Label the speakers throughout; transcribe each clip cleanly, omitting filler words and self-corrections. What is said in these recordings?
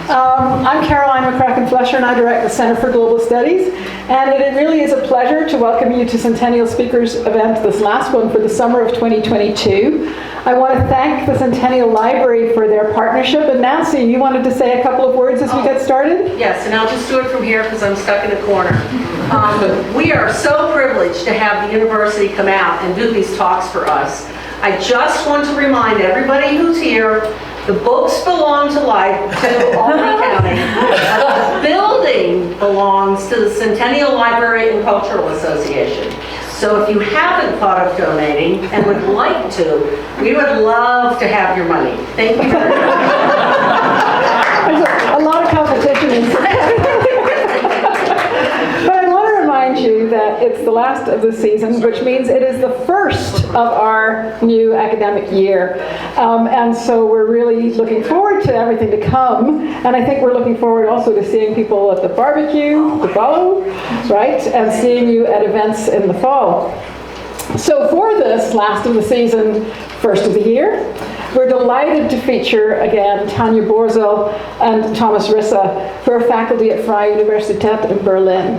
Speaker 1: I'm Caroline McCracken-Flesher, and I direct the Center for Global Studies. And it really is a pleasure to welcome you to Centennial Speakers event, this last one for the summer of 2022. I want to thank the Centennial Library for their partnership. And Nancy, you wanted to say a couple of words as we get started?
Speaker 2: Yes, and I'll just do it from here because I'm stuck in a corner. We are so privileged to have the university come out and do these talks for us. I just want to remind everybody who's here, the books belong to Albany County. The building belongs to the Centennial Library and Cultural Association. So if you haven't thought of donating and would like to, we would love to have your money. Thank you very much.
Speaker 1: There's a lot of competition in But I want to remind you that it's the last of the season, which means it is the first of our new academic year. And so we're really looking forward to everything to come. And I think we're looking forward also to seeing people at the barbecue, the bolo, right? And seeing you at events in the fall. So for this last of the season, first of the year, we're delighted to feature again Tanja Börzel and Thomas Risse, who are faculty at Freie Universität in Berlin.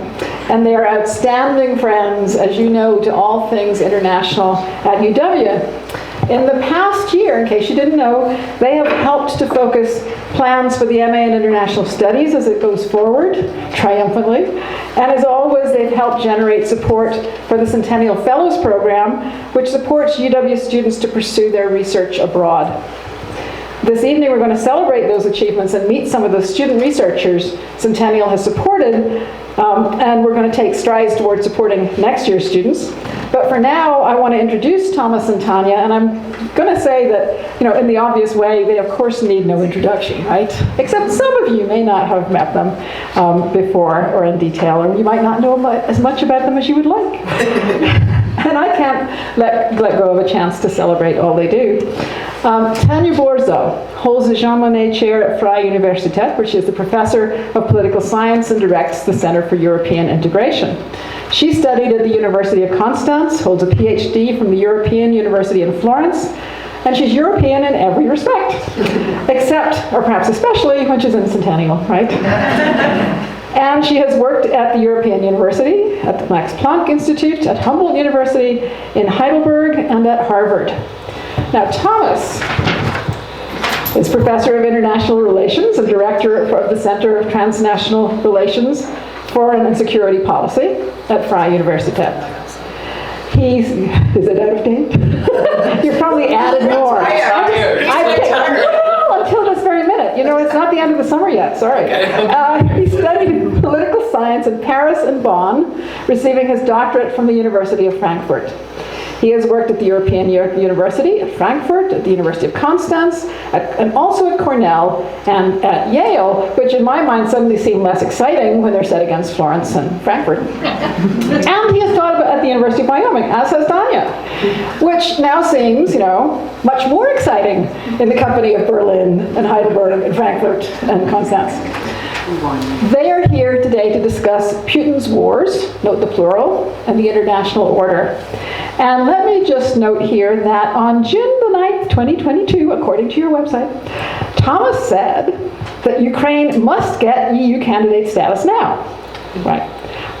Speaker 1: And they are outstanding friends, as you know, to all things international at UW. In the past year, in case you didn't know, they have helped to focus plans for the MA in International Studies as it goes forward, triumphantly. And as always, they've helped generate support for the Centennial Fellows Program, which supports UW students to pursue their research abroad. This evening, we're going to celebrate those achievements and meet some of the student researchers Centennial has supported, and we're going to take strides towards supporting next year's students. But for now, I want to introduce Thomas and Tanja, and I'm going to say that, in the obvious way, they of course need no introduction, right? Except some of you may not have met them before or in detail, or you might not know as much about them as you would like. And I can't let go of a chance to celebrate all they do. Tanja Börzel holds the Jean Monnet Chair at Freie Universität, where she is the professor of political science and directs the Center for European Integration. She studied at the University of Constance, holds a PhD from the European University in Florence, and she's European in every respect, except, or perhaps especially, when she's in Centennial, right? And she has worked at the European University, at the Max Planck Institute, at Humboldt University, in Heidelberg, and at Harvard. Now, Thomas is Professor of International Relations and Director of the Center of Transnational Relations, Foreign and Security Policy at Freie Universität. Is it out of date? You've probably added more. Until this very minute. It's not the end of the summer yet, sorry. He studied political science in Paris and Bonn, receiving his doctorate from the University of Frankfurt. He has worked at the European University at Frankfurt, at the University of Constance, and also at Cornell and at Yale, which in my mind suddenly seem less exciting when they're set against Florence and Frankfurt. And he has taught at the University of Wyoming, as has Tanja, which now seems, much more exciting in the company of Berlin and Heidelberg and Frankfurt and Constance. They are here today to discuss Putin's wars, note the plural, and the international order. And let me just note here that on June the 9th, 2022, according to your website, Thomas said that Ukraine must get EU candidate status now. Right.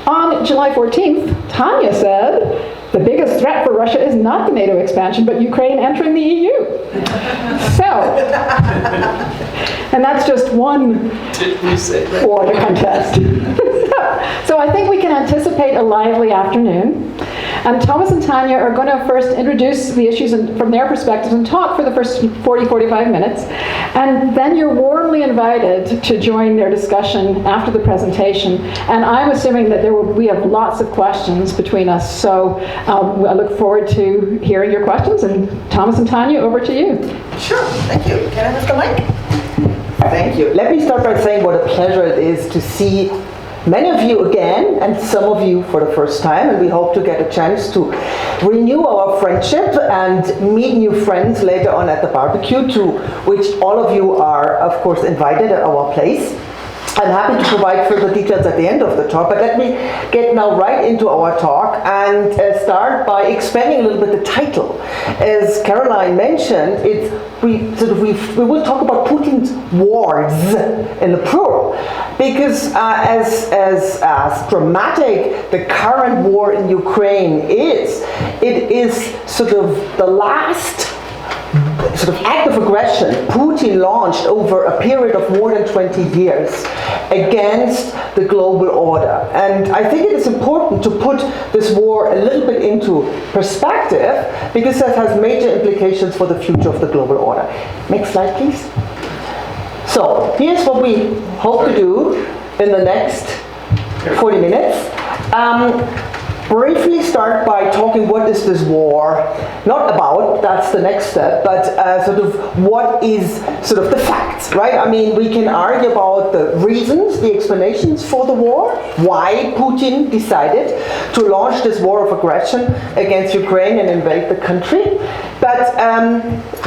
Speaker 1: On July 14th, Tanja said the biggest threat for Russia is not the NATO expansion, but Ukraine entering the EU. And that's just one war to contest. So I think we can anticipate a lively afternoon. And Thomas and Tanja are going to first introduce the issues from their perspectives and talk for the first 40-45 minutes. And then you're warmly invited to join their discussion after the presentation. And I'm assuming that we have lots of questions between us. So I look forward to hearing your questions. And Thomas and Tanja, over to you.
Speaker 3: Sure, thank you. Can I have the mic? Thank you. Let me start by saying what a pleasure it is to see many of you again, and some of you for the first time, and we hope to get a chance to renew our friendship and meet new friends later on at the barbecue, to which all of you are, of course, invited at our place. I'm happy to provide further details at the end of the talk, but let me get now right into our talk and start by expanding a little bit the title. As Caroline mentioned, we will talk about Putin's wars in the plural, because as dramatic the current war in Ukraine is, it is sort of the last sort of act of aggression Putin launched over a period of more than 20 years against the global order. And I think it is important to put this war a little bit into perspective, because that has major implications for the future of the global order. Next slide, please. So here's what we hope to do in the next 40 minutes. Briefly start by talking what is this war not about, that's the next step, but sort of what is sort of the facts, right? I mean, we can argue about the reasons, the explanations for the war, why Putin decided to launch this war of aggression against Ukraine and invade the country, but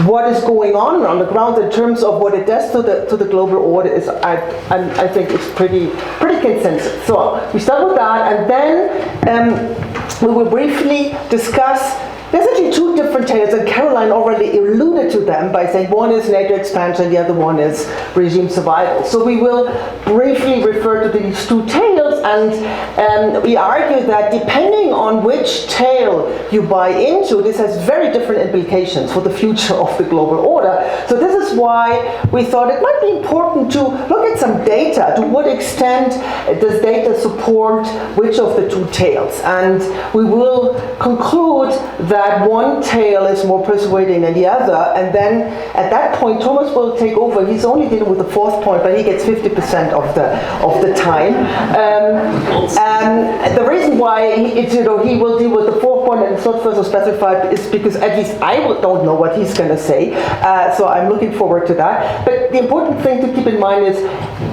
Speaker 3: what is going on the ground in terms of what it does to the global order is, I think, it's pretty consensus. So we start with that, and then we will briefly discuss. There's actually two different tales, and Caroline already alluded to them by saying one is NATO expansion, the other one is regime survival. So we will briefly refer to these two tales, and we argue that depending on which tale you buy into, this has very different implications for the future of the global order. So this is why we thought it might be important to look at some data. To what extent does data support which of the two tales? And we will conclude that one tale is more persuading than the other, and then at that point Thomas will take over. He's only dealing with the fourth point, but he gets 50% of the time. And the reason why he will deal with the fourth point and it's not further specified is because at least I don't know what he's going to say. So I'm looking forward to that. But the important thing to keep in mind is,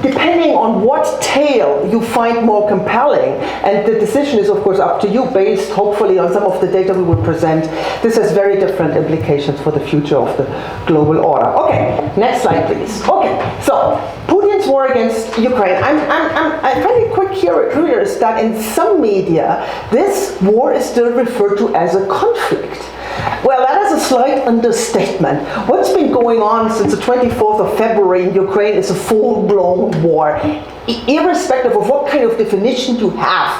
Speaker 3: depending on what tale you find more compelling, and the decision is of course up to you, based hopefully on some of the data we will present. This has very different implications for the future of the global order. Okay, next slide, please. Okay, so Putin's war against Ukraine. I find it quite curious that in some media, this war is still referred to as a conflict. Well, that is a slight understatement. What's been going on since the 24th of February in Ukraine is a full-blown war, irrespective of what kind of definition you have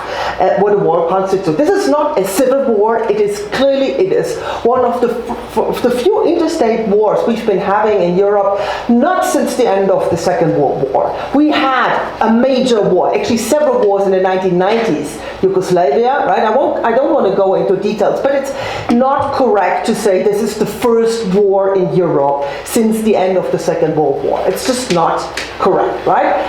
Speaker 3: what a war constitutes. This is not a civil war. It is one of the few interstate wars we've been having in Europe, not since the end of the Second World War. We had a major war, actually several wars in the 1990s. Yugoslavia, right? I don't want to go into details, but it's not correct to say this is the first war in Europe since the end of the Second World War. It's just not correct, right?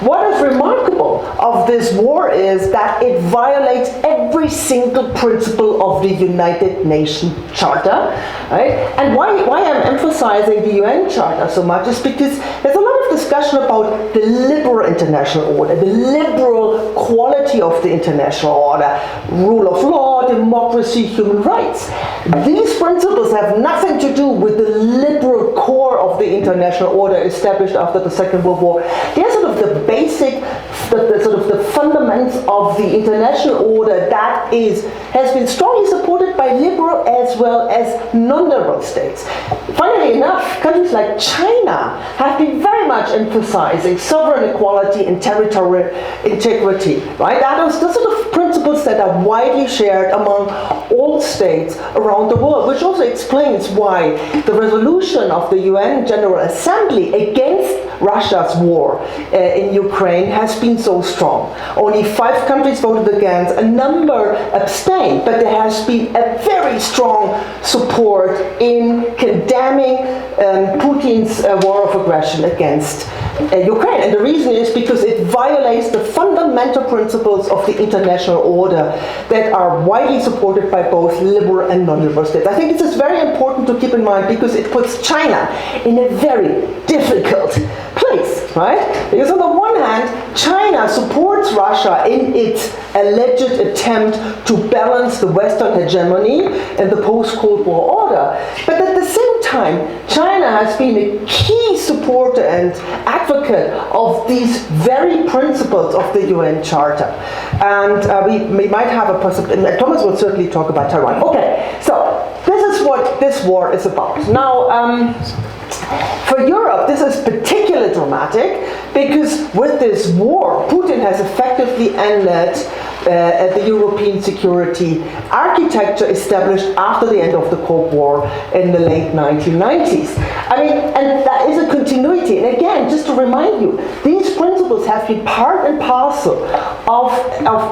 Speaker 3: What is remarkable of this war is that it violates every single principle of the United Nations Charter, right? And why I'm emphasizing the UN Charter so much is because there's a lot of discussion about the liberal international order, the liberal quality of the international order, rule of law, democracy, human rights. These principles have nothing to do with the liberal core of the international order established after the Second World War. They're sort of the basic, the fundamentals of the international order that has been strongly supported by liberal as well as non-liberal states. Funnily enough, countries like China have been very much emphasizing sovereign equality and territorial integrity, right? That is the sort of principles that are widely shared among all states around the world, which also explains why the resolution of the UN General Assembly against Russia's war in Ukraine has been so strong. Only 5 countries voted against, a number abstained, but there has been a very strong support in condemning Putin's war of aggression against Ukraine. And the reason is because it violates the fundamental principles of the international order that are widely supported by both liberal and non-liberal states. I think this is very important to keep in mind because it puts China in a very difficult place, right? Because on the one hand, China supports Russia in its alleged attempt to balance the Western hegemony and the post-Cold War order. But at the same time, China has been a key supporter and advocate of these very principles of the UN Charter. And we might have a possibility, and Thomas will certainly talk about Taiwan. Okay, so this is what this war is about. Now, for Europe, this is particularly dramatic because with this war, Putin has effectively ended the European security architecture established after the end of the Cold War in the late 1990s. I mean, and that is a continuity. And again, just to remind you, these principles have been part and parcel of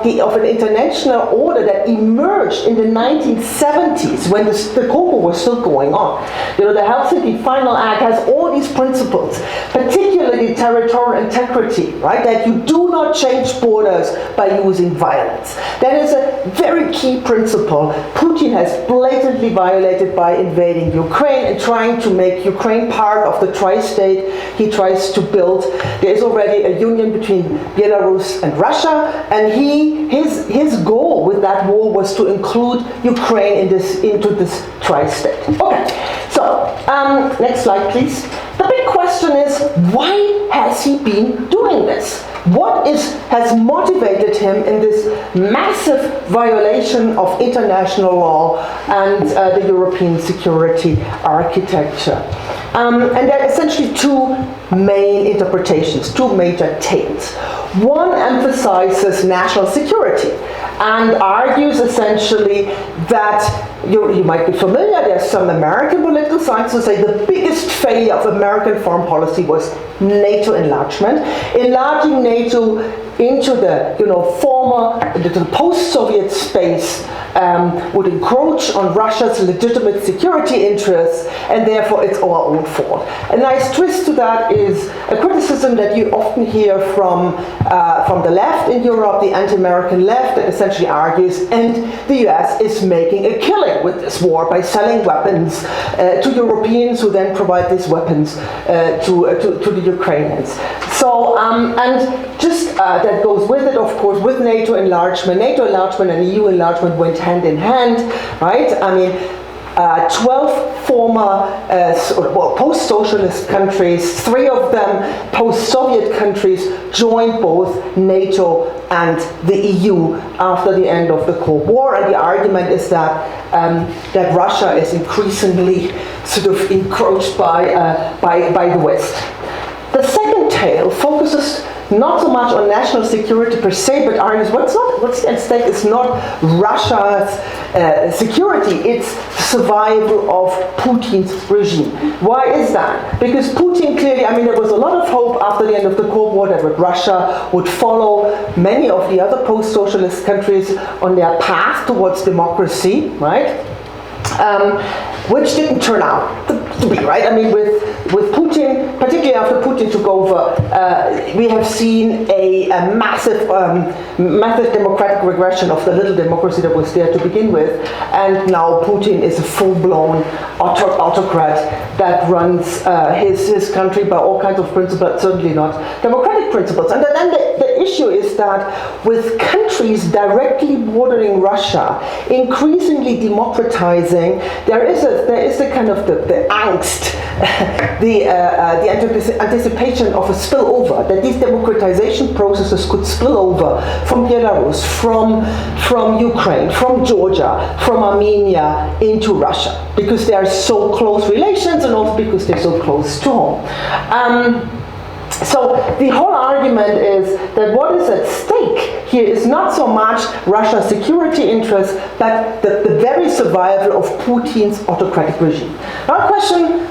Speaker 3: an international order that emerged in the 1970s when the Cold War was still going on. You know, the Helsinki Final Act has all these principles, particularly territorial integrity, right? That you do not change borders by using violence. That is a very key principle Putin has blatantly violated by invading Ukraine and trying to make Ukraine part of the tri-state he tries to build. There is already a union between Belarus and Russia, and his goal with that war was to include Ukraine into this tri-state. Okay, so next slide, please. The big question is, why has he been doing this? What has motivated him in this massive violation of international law and the European security architecture? And there are essentially two main interpretations, two major takes. One emphasizes national security and argues essentially that, you might be familiar, there's some American political science who say the biggest failure of American foreign policy was NATO enlargement. Enlarging NATO into the the post-Soviet space would encroach on Russia's legitimate security interests, and therefore it's our own fault. A nice twist to that is a criticism that you often hear from the left in Europe, the anti-American left, that essentially argues, and the US is making a killing with this war by selling weapons to Europeans who then provide these weapons to the Ukrainians. So, and just that goes with it, of course, with NATO enlargement. NATO enlargement and EU enlargement went hand in hand, right? I mean, 12 former post-socialist countries, 3 of them post-Soviet countries, joined both NATO and the EU after the end of the Cold War. And the argument is that Russia is increasingly sort of encroached by the West. The second tale focuses not so much on national security per se, but argues what's at stake is not Russia's security, it's survival of Putin's regime. Why is that? Because Putin clearly, I mean, there was a lot of hope after the end of the Cold War that Russia would follow many of the other post-socialist countries on their path towards democracy, right? Which didn't turn out to be, right? I mean, with Putin, particularly after Putin took over, we have seen a massive democratic regression of the little democracy that was there to begin with, and now Putin is a full-blown autocrat that runs his country by all kinds of principles, certainly not democratic principles. And then the issue is that with countries directly bordering Russia increasingly democratizing, there is the kind of the angst, the anticipation of a spillover, that these democratization processes could spill over from Belarus, from Ukraine, from Georgia, from Armenia into Russia, because they are so close relations and also because they're so close to home. So the whole argument is that what is at stake here is not so much Russia's security interests, but the very survival of Putin's autocratic regime. Now the question,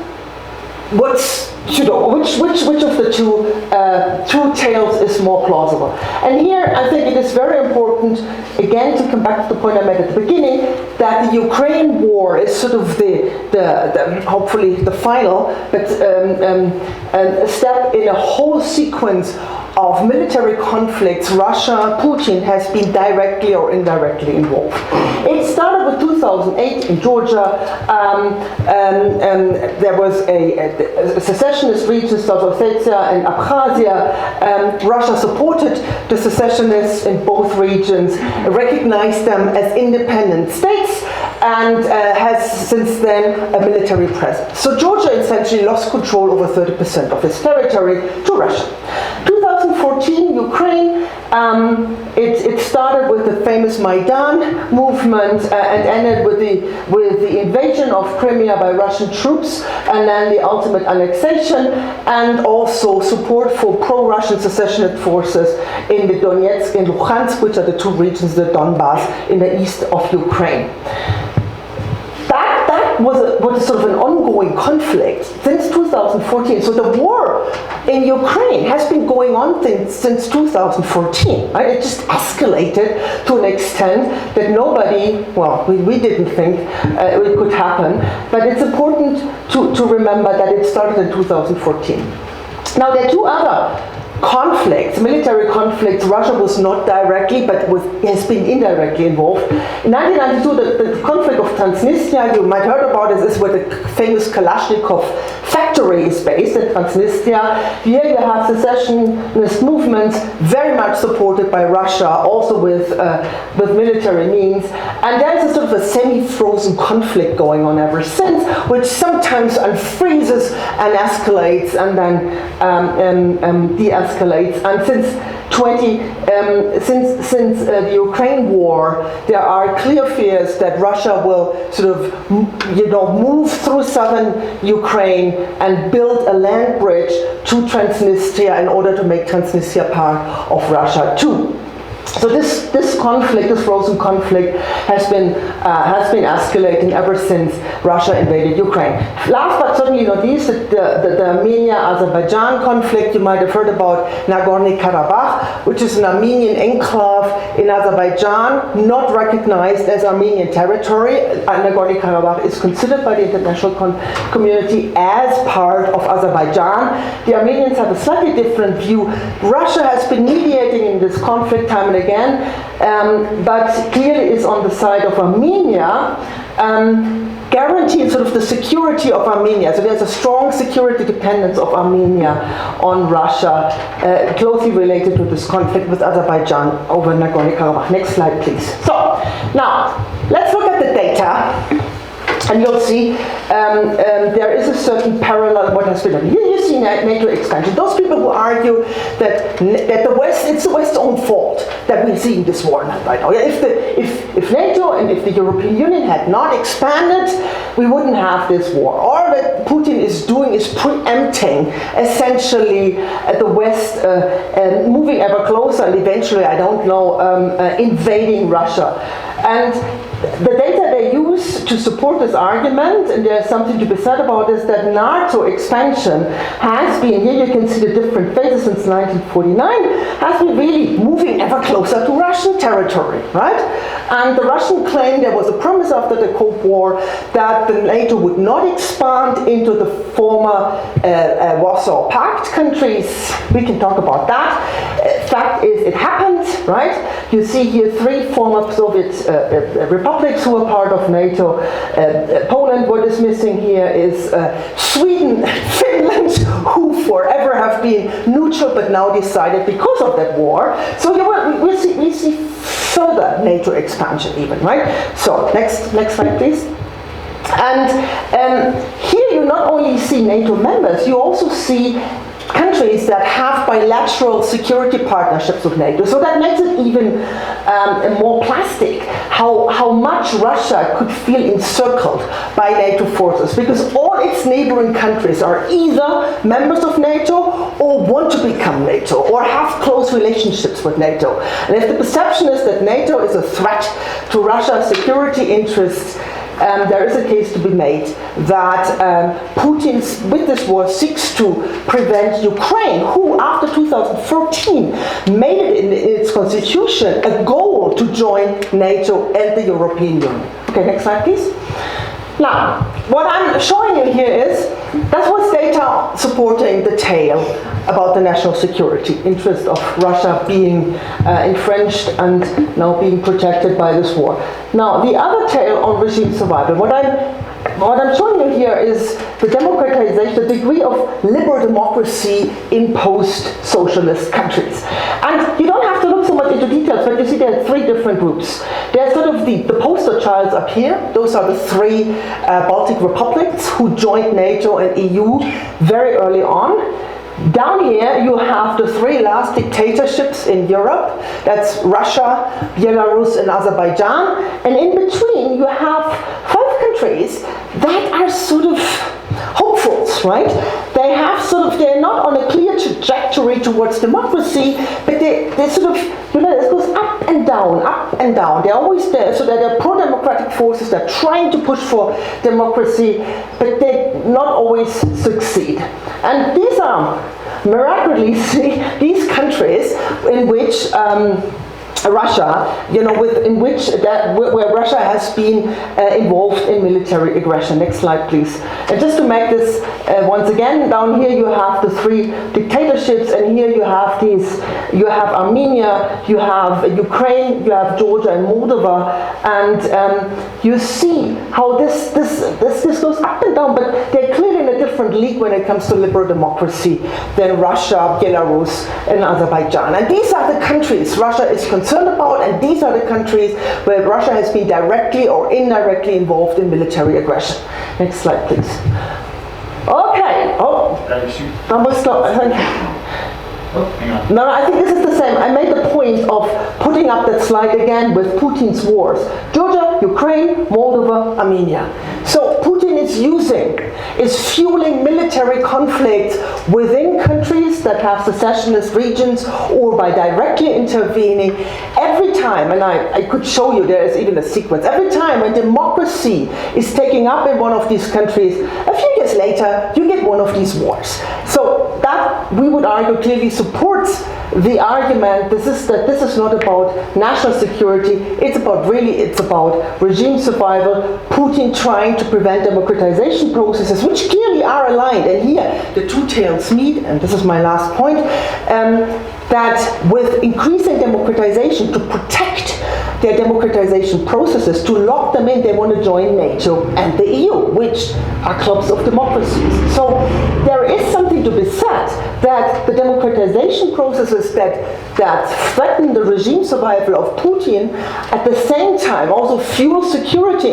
Speaker 3: which of the two tales is more plausible? And here I think it is very important, again, to come back to the point I made at the beginning, that the Ukraine war is sort of the hopefully the final, but a step in a whole sequence of military conflicts, Russia, Putin has been directly or indirectly involved. It started with 2008 in Georgia. There was a secessionist region, South Ossetia and Abkhazia. Russia supported the secessionists in both regions, recognized them as independent states, and has since then a military presence. So Georgia essentially lost control over 30% of its territory to Russia. 2014, Ukraine, it started with the famous Maidan movement and ended with the invasion of Crimea by Russian troops, and then the ultimate annexation, and also support for pro-Russian secessionist forces in the Donetsk and Luhansk, which are the two regions, the Donbass, in the east of Ukraine. That was sort of an ongoing conflict since 2014. So the war in Ukraine has been going on since 2014. Right? It just escalated to an extent that nobody, well, we didn't think it could happen. But it's important to remember that it started in 2014. Now there are two other conflicts, military conflicts. Russia was not directly, but has been indirectly involved. In 1992, the conflict of Transnistria, you might have heard about it, is where the famous Kalashnikov factory is based in Transnistria. Here you have secessionist movements very much supported by Russia, also with military means. And there's a sort of a semi-frozen conflict going on ever since, which sometimes unfreezes and escalates and then de-escalates. And since the Ukraine war, there are clear fears that Russia will sort of, move through southern Ukraine and build a land bridge to Transnistria in order to make Transnistria part of Russia too. So this conflict, this frozen conflict, has been escalating ever since Russia invaded Ukraine. Last but certainly not least, the Armenia-Azerbaijan conflict. You might have heard about Nagorno-Karabakh, which is an Armenian enclave in Azerbaijan, not recognized as Armenian territory. Nagorno-Karabakh is considered by the international community as part of Azerbaijan. The Armenians have a slightly different view. Russia has been mediating in this conflict time and again, but clearly is on the side of Armenia, guaranteeing sort of the security of Armenia. So there's a strong security dependence of Armenia on Russia, closely related to this conflict with Azerbaijan over Nagorno-Karabakh. Next slide, please. So now let's look at the data. And you'll see there is a certain parallel what has been done. Here you see NATO expansion. Those people who argue that the West, it's the West's own fault that we're seeing this war right now. If NATO and if the European Union had not expanded, we wouldn't have this war. All that Putin is doing is preempting essentially the West moving ever closer and eventually, I don't know, invading Russia. And the data they use to support this argument, and there's something to be said about this, that NATO expansion has been, here you can see the different phases since 1949, has been really moving ever closer to Russian territory, right? And the Russian claim, there was a promise after the Cold War that the NATO would not expand into the former Warsaw Pact countries. We can talk about that. Fact is, it happened, right? You see here three former Soviet republics who are part of NATO. Poland, what is missing here is Sweden, Finland, who forever have been neutral but now decided because of that war. So we see further NATO expansion even, right? So next slide, please. And here you not only see NATO members, you also see countries that have bilateral security partnerships with NATO. So that makes it even more plastic how much Russia could feel encircled by NATO forces, because all its neighboring countries are either members of NATO or want to become NATO or have close relationships with NATO. And if the perception is that NATO is a threat to Russia's security interests, there is a case to be made that Putin, with this war, seeks to prevent Ukraine, who after 2014 made it in its constitution a goal to join NATO and the European Union. Okay, next slide, please. Now, what I'm showing you here is that was data supporting the tale about the national security interest of Russia being infringed and now being protected by this war. Now, the other tale on regime survival, what I'm showing you here is the democratization, the degree of liberal democracy in post-socialist countries. And you don't have to look so much into details, but you see there are three different groups. There's sort of the poster childs up here. Those are the three Baltic republics who joined NATO and EU very early on. Down here you have the three last dictatorships in Europe. That's Russia, Belarus and Azerbaijan. And in between you have 5 countries that are sort of hopefuls, right? They're not on a clear trajectory towards democracy, but they sort of, it goes up and down, up and down. They're always there, so that they're pro-democratic forces, they're trying to push for democracy, but they not always succeed. And these are miraculously these countries in which Russia, where Russia has been involved in military aggression. Next slide, please. And just to make this once again, down here you have the 3 dictatorships, and here you have Armenia, you have Ukraine, you have Georgia and Moldova, and you see how this goes up and down, but they're clearly in a different league when it comes to liberal democracy than Russia, Belarus, and Azerbaijan. And these are the countries Russia is concerned about, and these are the countries where Russia has been directly or indirectly involved in military aggression. Next slide, please. Okay. Almost stop.
Speaker 4: Hang on.
Speaker 3: No, I think this is the same. I made the point of putting up that slide again with Putin's wars. Georgia, Ukraine, Moldova, Armenia. So Putin is fueling military conflicts within countries that have secessionist regions, or by directly intervening every time, and I could show you, there is even a sequence, every time when democracy is taking up in one of these countries, a few years later, you get one of these wars. So that, we would argue, clearly supports the argument that this is not about national security, it's about regime survival, Putin trying to prevent democratization processes, which clearly are aligned. And here the two tails meet, and this is my last point, that with increasing democratization, to protect their democratization processes, to lock them in, they want to join NATO and the EU, which are clubs of democracies. So there is something to be said that the democratization processes that threaten the regime survival of Putin at the same time also fuel security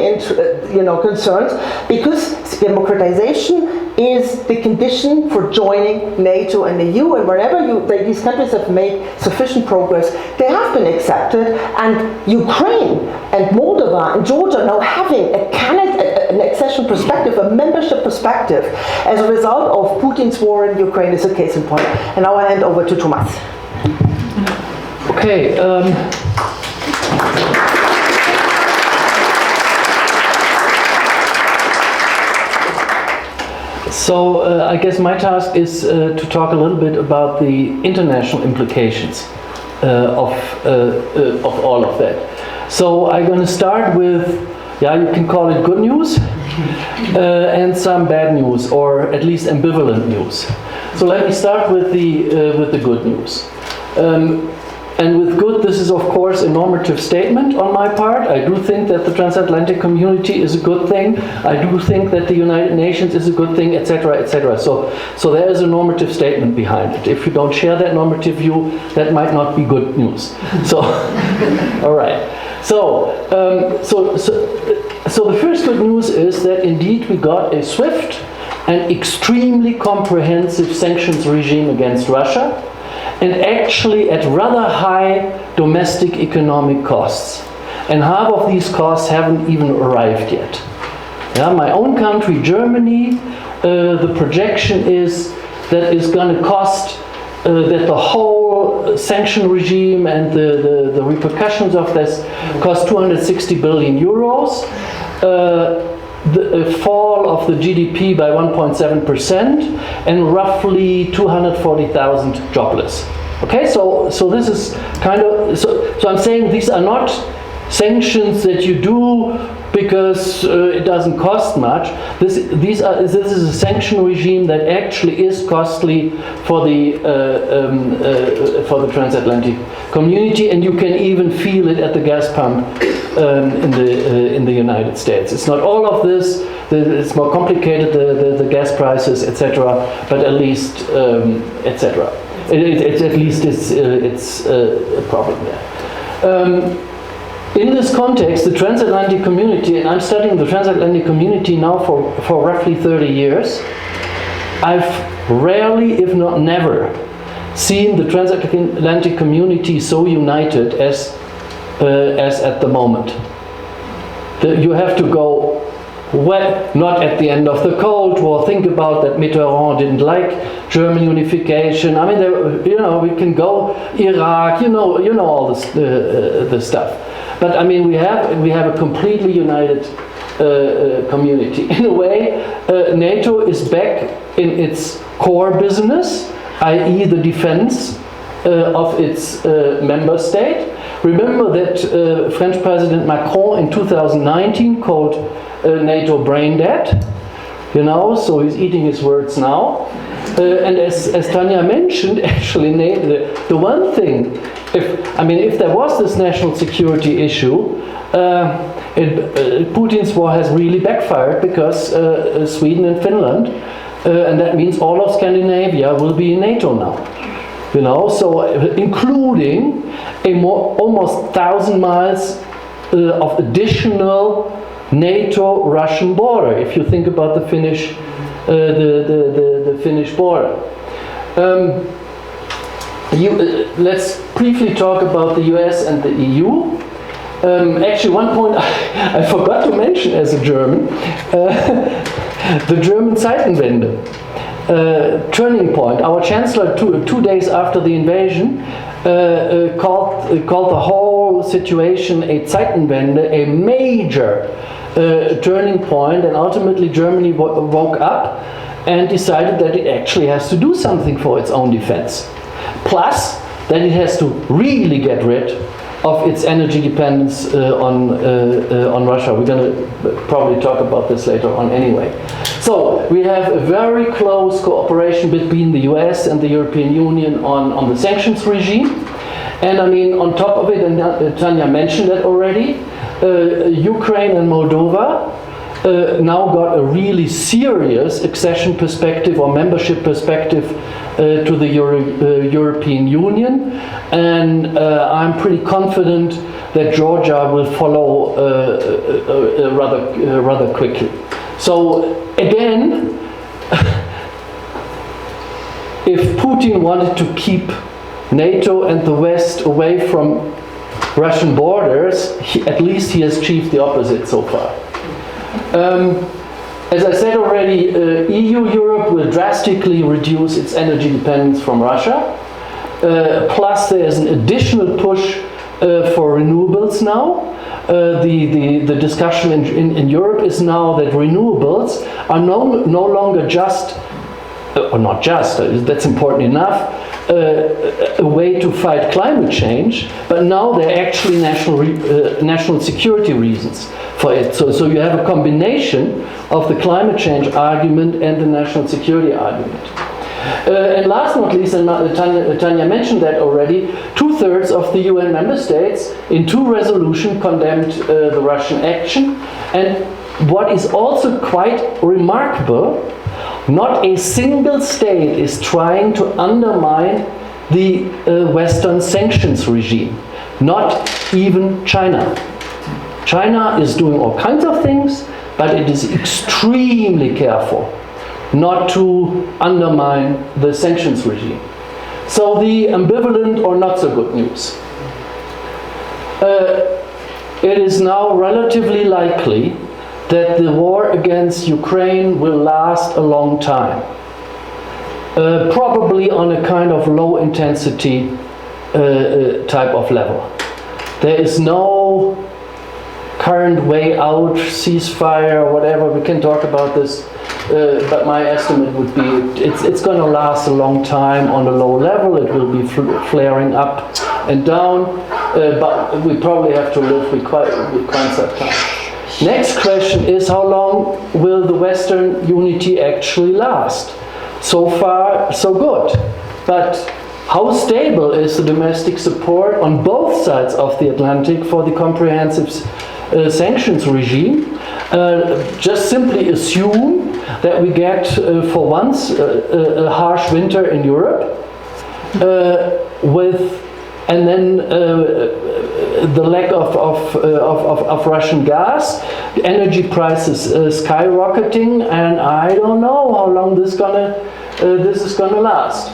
Speaker 3: concerns, because democratization is the condition for joining NATO and the EU, and wherever these countries have made sufficient progress, they have been accepted, and Ukraine and Moldova and Georgia now having an accession perspective, a membership perspective, as a result of Putin's war in Ukraine is a case in point. And now I hand over to Thomas.
Speaker 5: Okay. So I guess my task is to talk a little bit about the international implications of all of that. So I'm going to start with, you can call it good news, and some bad news, or at least ambivalent news. So let me start with the good news. And with good, this is of course a normative statement on my part. I do think that the transatlantic community is a good thing. I do think that the United Nations is a good thing, etc., etc. So there is a normative statement behind it. If you don't share that normative view, that might not be good news. So, all right. So the first good news is that indeed we got a swift and extremely comprehensive sanctions regime against Russia, and actually at rather high domestic economic costs. And half of these costs haven't even arrived yet. My own country, Germany, the projection is that it's going to cost, that the whole sanction regime and the repercussions of this cost 260 billion euros. The fall of the GDP by 1.7%, and roughly 240,000 jobless. Okay, so this is kind of, so I'm saying these are not sanctions that you do because it doesn't cost much. This is a sanction regime that actually is costly for the transatlantic community, and you can even feel it at the gas pump in the United States. It's not all of this. It's more complicated, the gas prices, etc. But at least, etc. At least it's a problem there. In this context, the transatlantic community, and I'm studying the transatlantic community now for roughly 30 years, I've rarely, if not never, seen the transatlantic community so united as at the moment. You have to go, well, not at the end of the Cold War. Think about that Mitterrand didn't like German unification. I mean, we can go Iraq. You know all this stuff. But I mean, we have a completely united community. In a way, NATO is back in its core business, i.e., the defense of its member state. Remember that French President Macron in 2019 called NATO brain dead, so he's eating his words now. And as Tanja mentioned, actually, the one thing, if there was this national security issue, Putin's war has really backfired because Sweden and Finland, and that means all of Scandinavia will be in NATO now. So including almost 1,000 miles of additional NATO-Russian border, if you think about the Finnish Finnish border. Let's briefly talk about the US and the EU. Actually, one point I forgot to mention as a German, the German Zeitenwende. Turning point. Our Chancellor, two days after the invasion, called the whole situation a Zeitenwende, a major turning point, and ultimately Germany woke up and decided that it actually has to do something for its own defense. Plus, that it has to really get rid of its energy dependence on Russia. We're going to probably talk about this later on anyway. So we have a very close cooperation between the US and the European Union on the sanctions regime. And I mean, on top of it, and Tanja mentioned that already, Ukraine and Moldova now got a really serious accession perspective or membership perspective to the European Union, and I'm pretty confident that Georgia will follow rather quickly. So again, if Putin wanted to keep NATO and the West away from Russian borders, at least he has achieved the opposite so far. As I said already, Europe will drastically reduce its energy dependence from Russia. Plus there is an additional push for renewables now. The discussion in Europe is now that renewables are no longer just, or not just, that's important enough, a way to fight climate change, but now they're actually national security reasons for it. So you have a combination of the climate change argument and the national security argument. And last but not least, and Tanja mentioned that already, 2/3 of the UN member states in 2 resolutions condemned the Russian action. And what is also quite remarkable, not a single state is trying to undermine the Western sanctions regime, not even China. China is doing all kinds of things, but it is extremely careful not to undermine the sanctions regime. So the ambivalent or not so good news. It is now relatively likely that the war against Ukraine will last a long time. Probably on a kind of low intensity type of level. There is no current way out, ceasefire, or whatever. We can talk about this, but my estimate would be it's going to last a long time on a low level. It will be flaring up and down, but we probably have to live with quite some time. Next question is, how long will the Western unity actually last? So far, so good. But how stable is the domestic support on both sides of the Atlantic for the comprehensive sanctions regime? Just simply assume that we get, for once, a harsh winter in Europe, and then the lack of Russian gas, energy prices skyrocketing, and I don't know how long this is gonna last.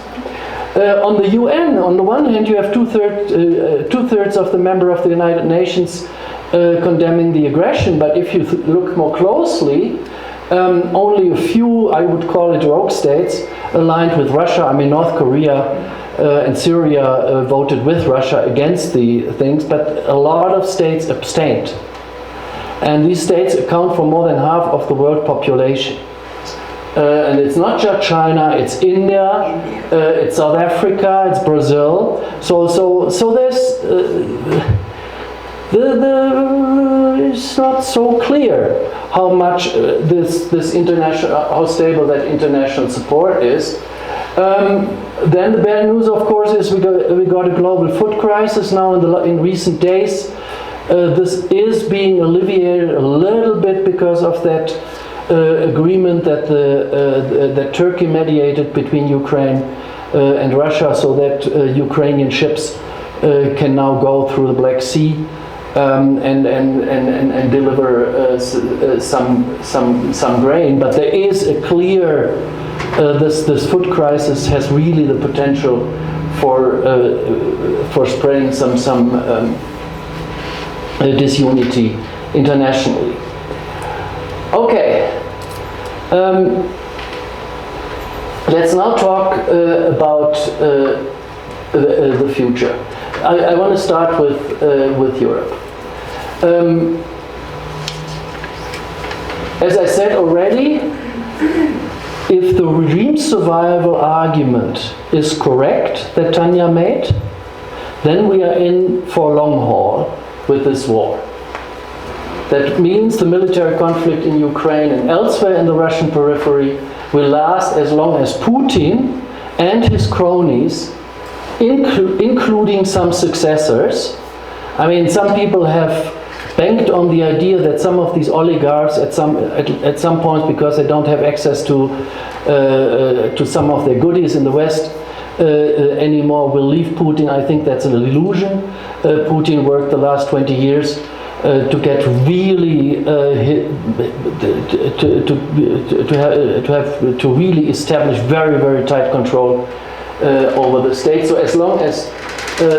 Speaker 5: On the UN, on the one hand, you have two-thirds of the member of the United Nations condemning the aggression, but if you look more closely, only a few, I would call it rogue states, aligned with Russia. I mean, North Korea and Syria voted with Russia against the things, but a lot of states abstained. And these states account for more than half of the world population. And it's not just China, it's India, it's South Africa, it's Brazil. So there's it's not so clear how much this international, how stable that international support is. Then the bad news, of course, is we got a global food crisis now in recent days. This is being alleviated a little bit because of that agreement that that Turkey mediated between Ukraine and Russia, so that Ukrainian ships can now go through the Black Sea and deliver some grain. But there is a clear this food crisis has really the potential for spreading some disunity internationally. Okay, let's now talk about the future. I want to start with Europe. As I said already, if the regime survival argument is correct that Tanja made, then we are in for a long haul with this war. That means the military conflict in Ukraine and elsewhere in the Russian periphery will last as long as Putin and his cronies, including some successors. I mean, some people have banked on the idea that some of these oligarchs at some point, because they don't have access to some of their goodies in the West anymore, will leave Putin. I think that's an illusion. Putin worked the last 20 years to get really to really establish very tight control over the state. So as long as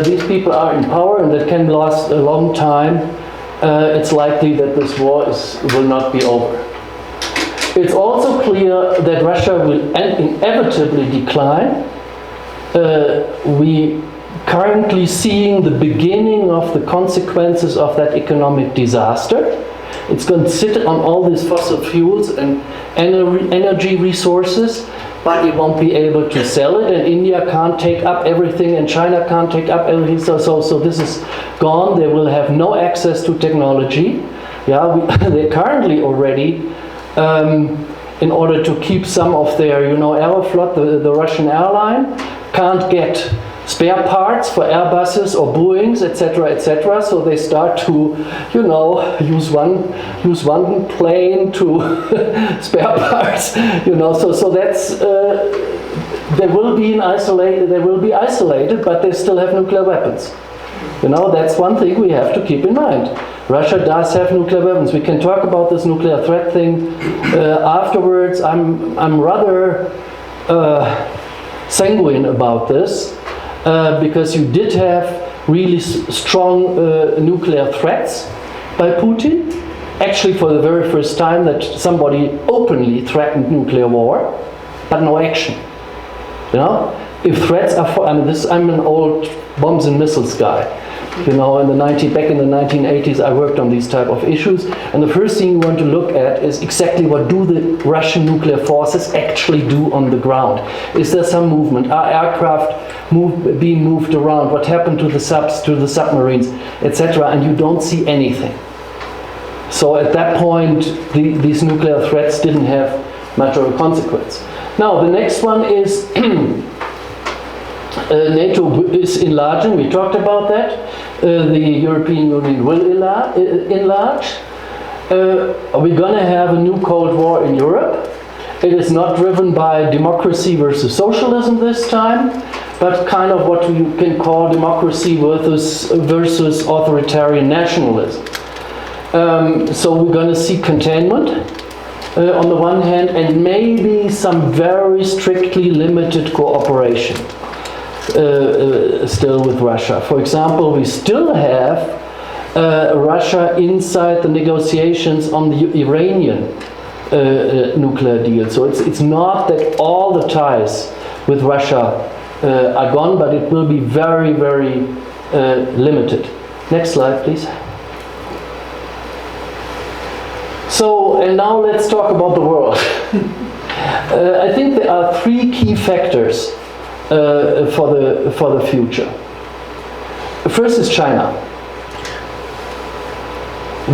Speaker 5: these people are in power, and that can last a long time, it's likely that this war will not be over. It's also clear that Russia will inevitably decline. We currently seeing the beginning of the consequences of that economic disaster. It's going to sit on all these fossil fuels and energy resources, but it won't be able to sell it, and India can't take up everything, and China can't take up everything, so this is gone. They will have no access to technology. They currently already, in order to keep some of their, Aeroflot, the Russian airline, can't get spare parts for Airbuses or Boeings, etc., so they start to, use one plane to spare parts, so that's, they will be isolated, but they still have nuclear weapons. That's one thing we have to keep in mind. Russia does have nuclear weapons. We can talk about this nuclear threat thing afterwards. I'm rather sanguine about this. Because you did have really strong nuclear threats by Putin. Actually, for the very first time that somebody openly threatened nuclear war, but no action. If threats are I'm an old bombs and missiles guy. Back in the 1980s, I worked on these type of issues, and the first thing you want to look at is exactly what do the Russian nuclear forces actually do on the ground. Is there some movement? Are aircraft being moved around? What happened to the submarines, etc.? And you don't see anything. So at that point, these nuclear threats didn't have much of a consequence. Now, the next one is NATO is enlarging. We talked about that. The European Union will enlarge. We're going to have a new Cold War in Europe. It is not driven by democracy versus socialism this time, but kind of what you can call democracy versus authoritarian nationalism. So we're going to see containment on the one hand, and maybe some very strictly limited cooperation still with Russia. For example, we still have Russia inside the negotiations on the Iranian nuclear deal. So it's not that all the ties with Russia are gone, but it will be very, very limited. Next slide, please. So, and now let's talk about the world. I think there are three key factors for the future. First is China.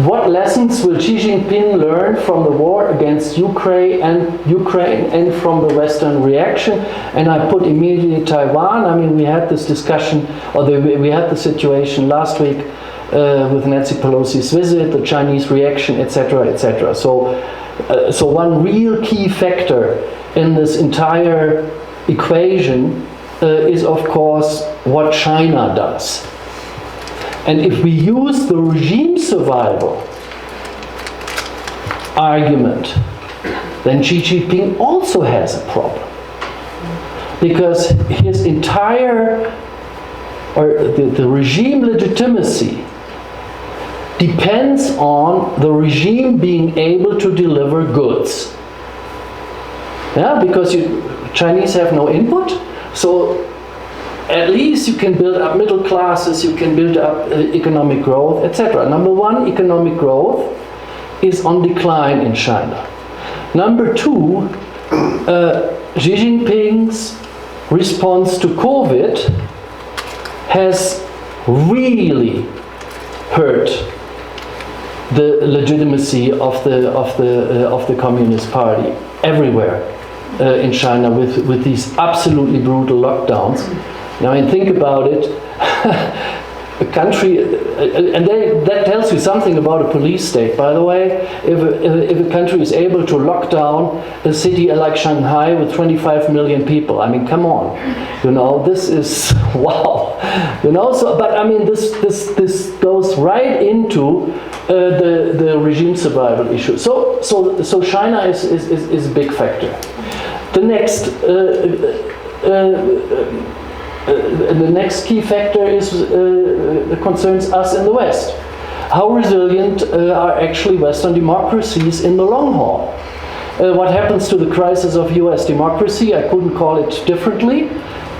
Speaker 5: What lessons will Xi Jinping learn from the war against Ukraine and from the Western reaction? And I put immediately Taiwan. I mean, we had this discussion, we had the situation last week with Nancy Pelosi's visit, the Chinese reaction, etc., etc. So one real key factor in this entire equation is, of course, what China does. And if we use the regime survival argument, then Xi Jinping also has a problem. Because his entire, or the regime legitimacy depends on the regime being able to deliver goods. Yeah, because Chinese have no input, so at least you can build up middle classes, you can build up economic growth, etc. Number one, economic growth is on decline in China. Number two, Xi Jinping's response to COVID has really hurt the legitimacy of the Communist Party everywhere in China with these absolutely brutal lockdowns. Now, and think about it, a country, and that tells you something about a police state, by the way. If a country is able to lock down a city like Shanghai with 25 million people, I mean, come on, this is, wow, so, but I mean, this goes right into the regime survival issue. So China is a big factor. The next key factor concerns us in the West. How resilient are actually Western democracies in the long haul? What happens to the crisis of US democracy? I couldn't call it differently.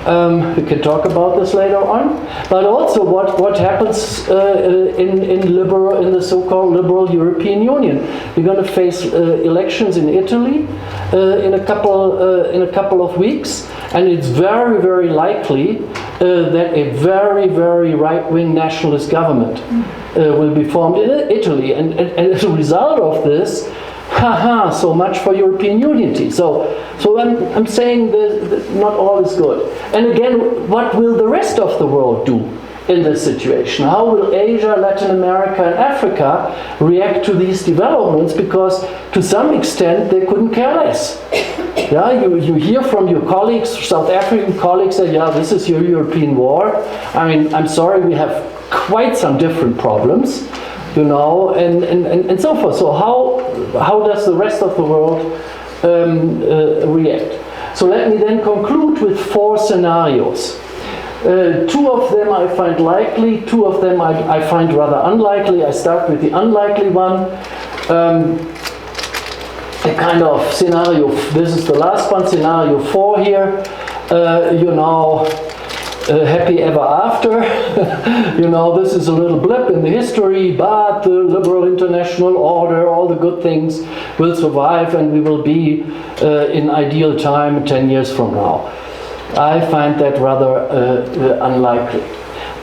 Speaker 5: We can talk about this later on. But also what happens in the so-called liberal European Union. We're going to face elections in Italy in a couple of weeks, and it's very, very likely that a very, very right-wing nationalist government will be formed in Italy. And as a result of this, so much for European unity. So I'm saying that not all is good. And again, what will the rest of the world do in this situation? How will Asia, Latin America, and Africa react to these developments? Because to some extent they couldn't care less. Yeah, you hear from your colleagues, South African colleagues, that this is your European war. I mean, I'm sorry, we have quite some different problems. And so forth. So how does the rest of the world react? So let me then conclude with 4 scenarios. 2 of them I find likely, 2 of them I find rather unlikely. I start with the unlikely one. A kind of scenario, this is the last one, scenario 4 here. Happy ever after. This is a little blip in the history, but the liberal international order, all the good things will survive, and we will be in ideal time 10 years from now. I find that rather unlikely.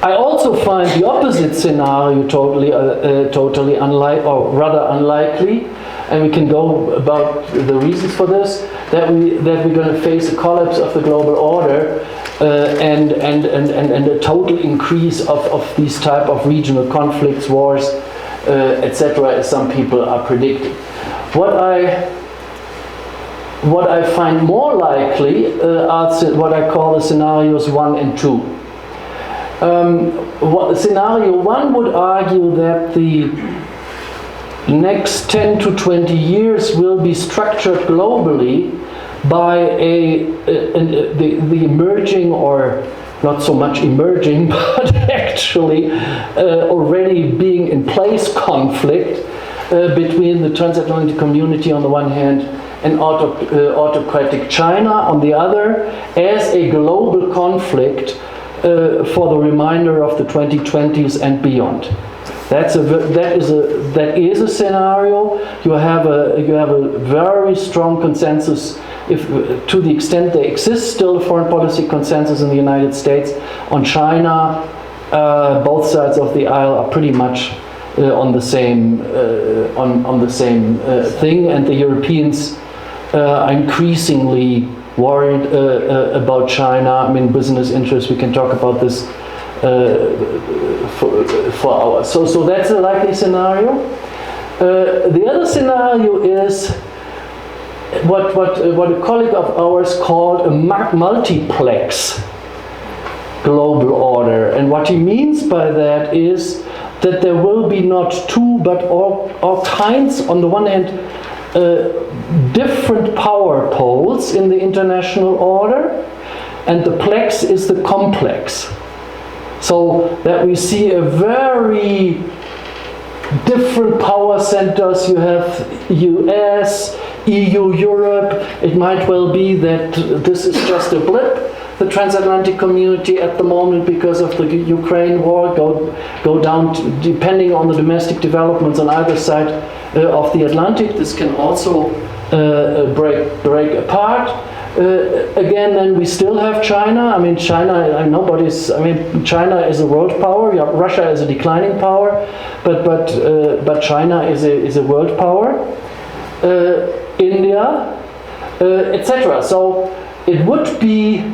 Speaker 5: I also find the opposite scenario totally unlikely, or rather unlikely, and we can go about the reasons for this, that we're going to face a collapse of the global order and a total increase of these type of regional conflicts, wars, etc., as some people are predicting. What I find more likely are what I call the scenarios 1 and 2. Scenario 1 would argue that the next 10 to 20 years will be structured globally by the emerging, or not so much emerging, but actually already being in place conflict between the transatlantic community on the one hand and autocratic China on the other, as a global conflict for the remainder of the 2020s and beyond. That is a scenario. You have a very strong consensus, if to the extent there exists still a foreign policy consensus in the United States on China. Both sides of the aisle are pretty much on the same thing, and the Europeans are increasingly worried about China. I mean, business interests. We can talk about this for hours. So that's a likely scenario. The other scenario is what a colleague of ours called a multiplex global order, and what he means by that is that there will be not two but all kinds, on the one hand, different power poles in the international order, and the plex is the complex. So that we see a very different power centers. You have US, EU, Europe. It might well be that this is just a blip. The transatlantic community at the moment, because of the Ukraine war, go down to, depending on the domestic developments on either side of the Atlantic. This can also break apart. Again, then we still have China. I mean, China is a world power. Yeah, Russia is a declining power, but China is a world power. India, etc. So it would be.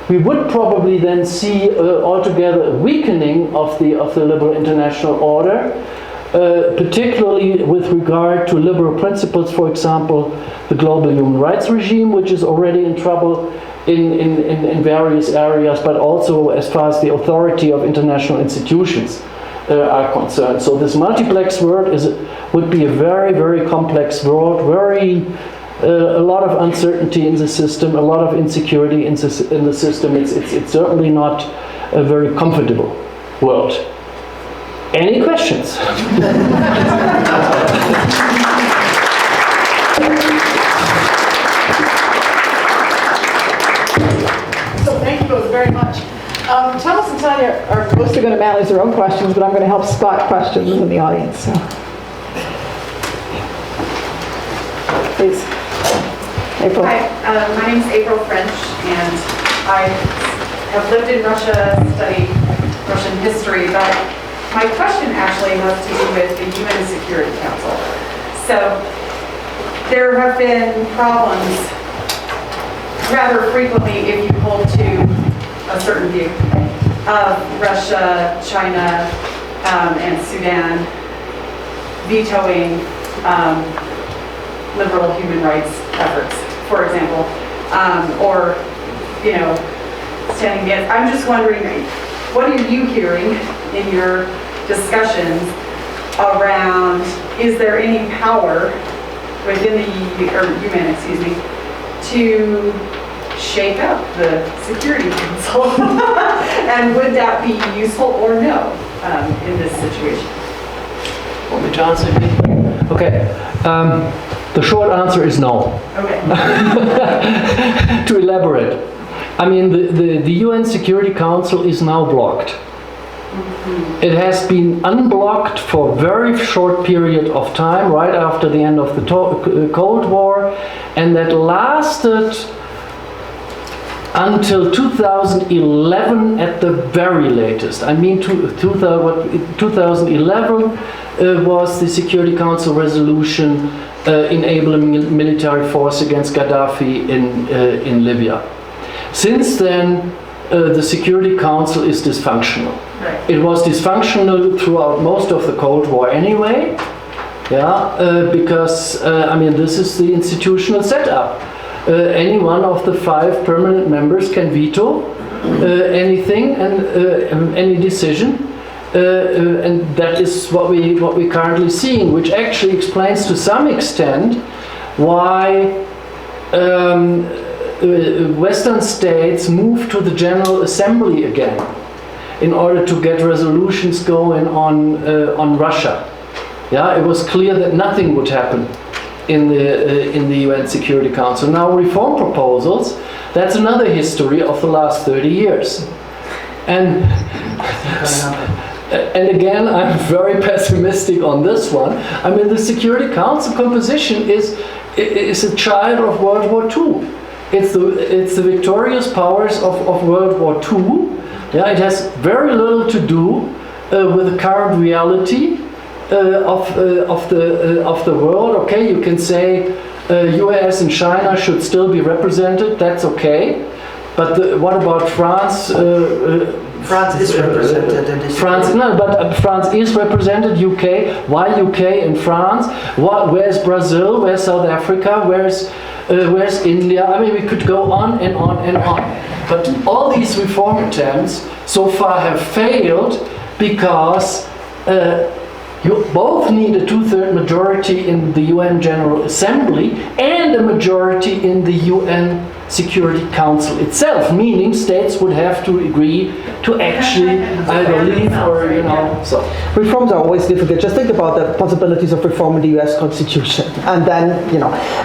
Speaker 5: We would probably then see altogether a weakening of the liberal international order, particularly with regard to liberal principles. For example, the global human rights regime, which is already in trouble in various areas, but also as far as the authority of international institutions are concerned. So this multiplex world would be a very, very complex world, a lot of uncertainty in the system, a lot of insecurity in the system. It's certainly not a very comfortable world. Any questions?
Speaker 1: So thank you both very much. Thomas and Tanya are mostly going to manage their own questions, but I'm going to help spot questions in the audience. So. Please. April.
Speaker 6: Hi, my name is April French, and I have lived in Russia, studied Russian history, but my question actually has to do with the UN Security Council. So there have been problems rather frequently, if you hold to a certain view, of Russia, China, and Sudan vetoing liberal human rights efforts, for example, or, standing against. I'm just wondering, what are you hearing in your discussions around, is there any power within the UN, to shake up the Security Council? And would that be useful or no in this situation?
Speaker 5: Want me to answer? Okay. The short answer is no.
Speaker 6: Okay.
Speaker 5: To elaborate, I mean, the UN Security Council is now blocked. Mm-hmm. It has been unblocked for a very short period of time, right after the end of the Cold War, and that lasted until 2011 at the very latest. I mean, 2011 was the Security Council resolution enabling military force against Gaddafi in Libya. Since then, the Security Council is dysfunctional.
Speaker 6: Right.
Speaker 5: It was dysfunctional throughout most of the Cold War anyway, because, I mean, this is the institutional setup. Any one of the 5 permanent members can veto anything and any decision. And that is what we're currently seeing, which actually explains to some extent why Western states moved to the General Assembly again in order to get resolutions going on Russia. Yeah, it was clear that nothing would happen in the UN Security Council. Now, reform proposals, that's another history of the last 30 years. And again, I'm very pessimistic on this one. I mean, the Security Council composition is a child of World War II. It's the victorious powers of World War II. Yeah, it has very little to do with the current reality of the world. Okay, you can say US and China should still be represented. That's okay. But what about France?
Speaker 3: France is represented in this.
Speaker 5: France is represented. UK. Why UK and France? Where's Brazil? Where's South Africa? Where's India? I mean, we could go on and on and on. But all these reform attempts so far have failed because you both need a 2/3 majority in the UN General Assembly and a majority in the UN Security Council itself, meaning states would have to agree to actually either leave or, so.
Speaker 3: Reforms are always difficult. Just think about the possibilities of reform in the US Constitution. And then,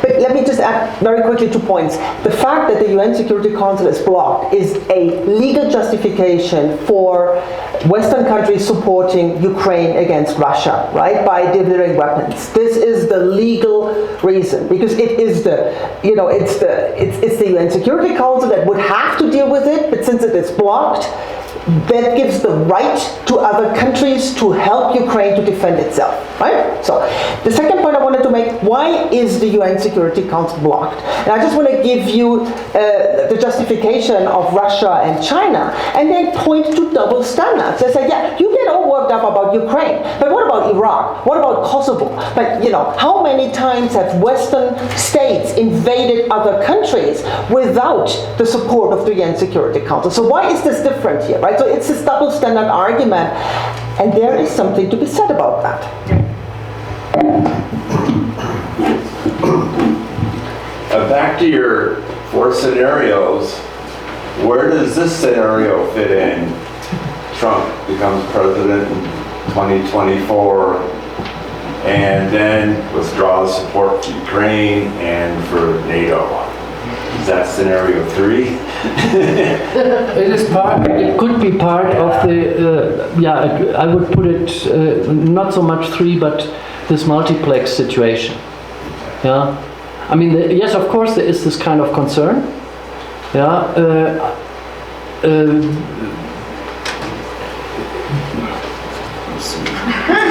Speaker 3: But let me just add very quickly 2 points. The fact that the UN Security Council is blocked is a legal justification for Western countries supporting Ukraine against Russia, right? By delivering weapons. This is the legal reason, because it is it's the UN Security Council that would have to deal with it, but since it is blocked, that gives the right to other countries to help Ukraine to defend itself, right? So the second point I wanted to make, why is the UN Security Council blocked? And I just want to give you the justification of Russia and China, and they point to double standards. They say, yeah, you get all worked up about Ukraine, but what about Iraq? What about Kosovo? But how many times have Western states invaded other countries without the support of the UN Security Council? So why is this different here, right? So it's this double standard argument, and there is something to be said about that.
Speaker 7: Back to your 4 scenarios, where does this scenario fit in? Trump becomes president in 2024 and then withdraws support for Ukraine and for NATO. Is that scenario 3?
Speaker 5: It could be part of the, I would put it not so much 3, but this multiplex situation. Yeah, I mean, yes, of course, there is this kind of concern. Yeah,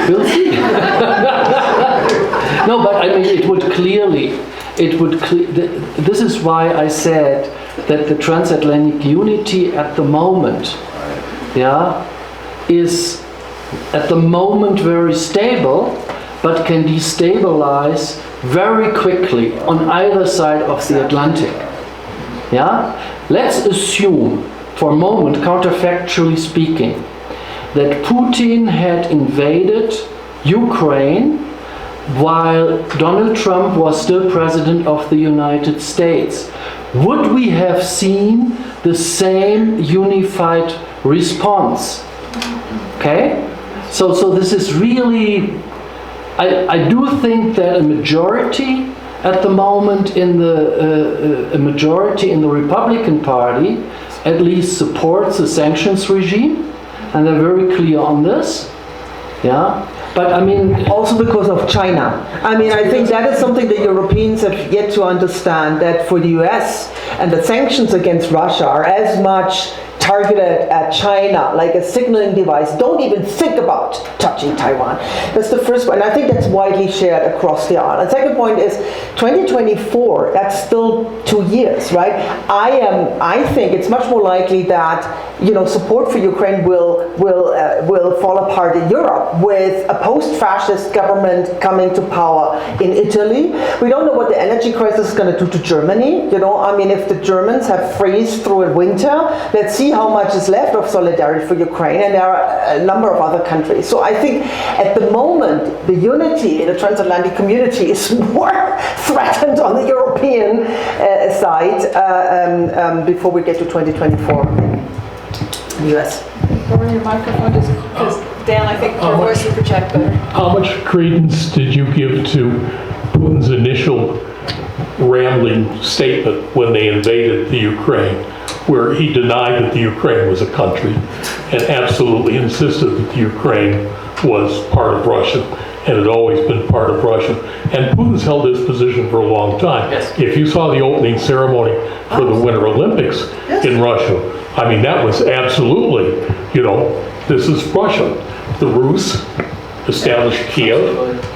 Speaker 5: we'll see. No, but I mean, it would clearly. This is why I said that the transatlantic unity at the moment, is at the moment very stable, but can destabilize very quickly on either side of the Atlantic. Yeah? Let's assume, for a moment, counterfactually speaking, that Putin had invaded Ukraine while Donald Trump was still president of the United States. Would we have seen the same unified response? Okay? So this is really, I do think that a majority at the moment in the Republican Party at least supports the sanctions regime, and they're very clear on this. Yeah, but I mean,
Speaker 3: Also because of China. I mean, I think that is something the Europeans have yet to understand, that for the US and the sanctions against Russia are as much targeted at China, like a signaling device. Don't even think about touching Taiwan. That's the first one. And I think that's widely shared across the aisle. And second point is 2024, that's still 2 years, right? I think it's much more likely that, you know, support for Ukraine will fall apart in Europe with a post-fascist government coming to power in Italy. We don't know what the energy crisis is going to do to Germany. You know, I mean, if the Germans have freeze through a winter, let's see how much is left of solidarity for Ukraine, and there are a number of other countries. So I think at the moment, the unity in the transatlantic community is more threatened on the European side before we get to 2024 in the US.
Speaker 1: Lower your microphone just because, Dan, I think your voice will project better.
Speaker 8: How much credence did you give to Putin's initial rambling statement when they invaded the Ukraine, where he denied that the Ukraine was a country and absolutely insisted that the Ukraine was part of Russia and had always been part of Russia? And Putin's held this position for a long time.
Speaker 5: Yes.
Speaker 8: If you saw the opening ceremony for the Winter Olympics in Russia, I mean, that was absolutely, you know, this is Russia. The Rus established Kiev,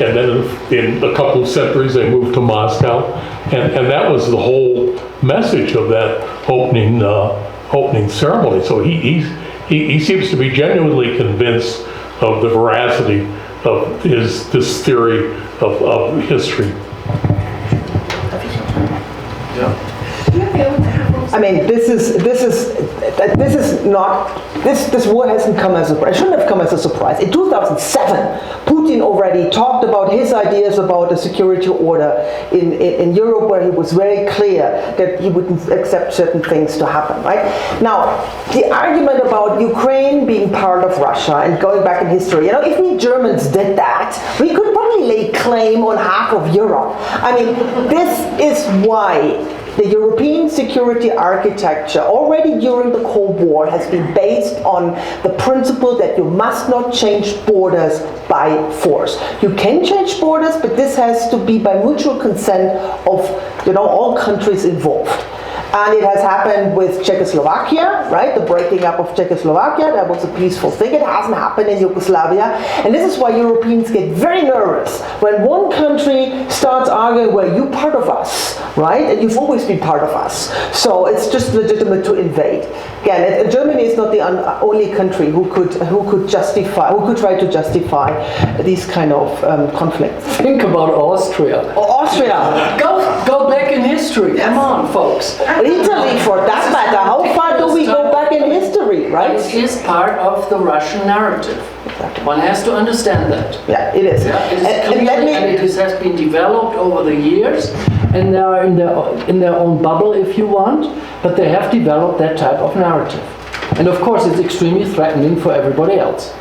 Speaker 8: and then in a couple of centuries they moved to Moscow, and that was the whole message of that opening ceremony. So he seems to be genuinely convinced of the veracity of this theory of history.
Speaker 3: I mean, this war hasn't come as a surprise. It shouldn't have come as a surprise. In 2007, Putin already talked about his ideas about a security order in Europe, where he was very clear that he wouldn't accept certain things to happen, right? Now, the argument about Ukraine being part of Russia and going back in history, you know, if we Germans did that, we could probably lay claim on half of Europe. I mean, this is why the European security architecture, already during the Cold War, has been based on the principle that you must not change borders by force. You can change borders, but this has to be by mutual consent of, you know, all countries involved. And it has happened with Czechoslovakia, right? The breaking up of Czechoslovakia, that was a peaceful thing. It hasn't happened in Yugoslavia. And this is why Europeans get very nervous when one country starts arguing, well, you're part of us, right? And you've always been part of us. So it's just legitimate to invade. Again, Germany is not the only country who could try to justify these kind of conflicts.
Speaker 5: think about Austria.
Speaker 3: Or Austria.
Speaker 5: Go back in history. Come on, folks.
Speaker 3: Italy, for that matter. How far do we go back in history, right?
Speaker 5: It is part of the Russian narrative. One has to understand that.
Speaker 3: Yeah, it is.
Speaker 5: Yeah, it is
Speaker 3: And
Speaker 5: clear,
Speaker 3: let me-
Speaker 5: and it has been developed over the years, and they are in their own bubble, if you want, but they have developed that type of narrative. And of course, it's extremely threatening for everybody else.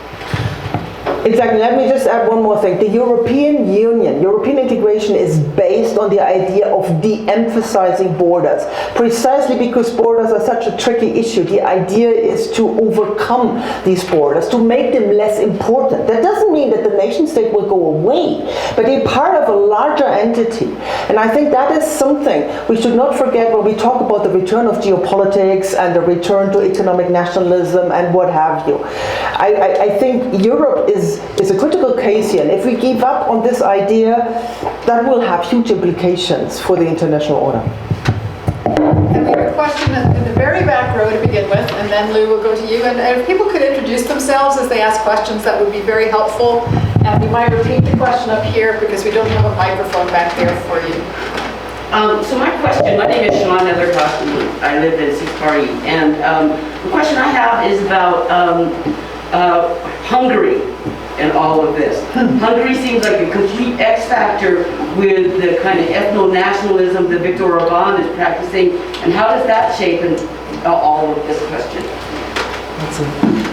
Speaker 3: Exactly. Let me just add one more thing. The European Union, European integration is based on the idea of de-emphasizing borders. Precisely because borders are such a tricky issue, the idea is to overcome these borders, to make them less important. That doesn't mean that the nation state will go away, but they're part of a larger entity. And I think that is something we should not forget when we talk about the return of geopolitics and the return to economic nationalism and what have you. I think Europe is a critical case here, and if we give up on this idea, that will have huge implications for the international order.
Speaker 6: And we have a question in the very back row to begin with, and then Lou will go to you. And if people could introduce themselves as they ask questions, that would be very helpful. And we might repeat the question up here because we don't have a microphone back there for you.
Speaker 9: So my name is Sean Nethertoft. I live in Sikari, and the question I have is about Hungary and all of this. Hungary seems like a complete X factor with the kind of ethno-nationalism that Viktor Orban is practicing, and how does that shape in all of this question?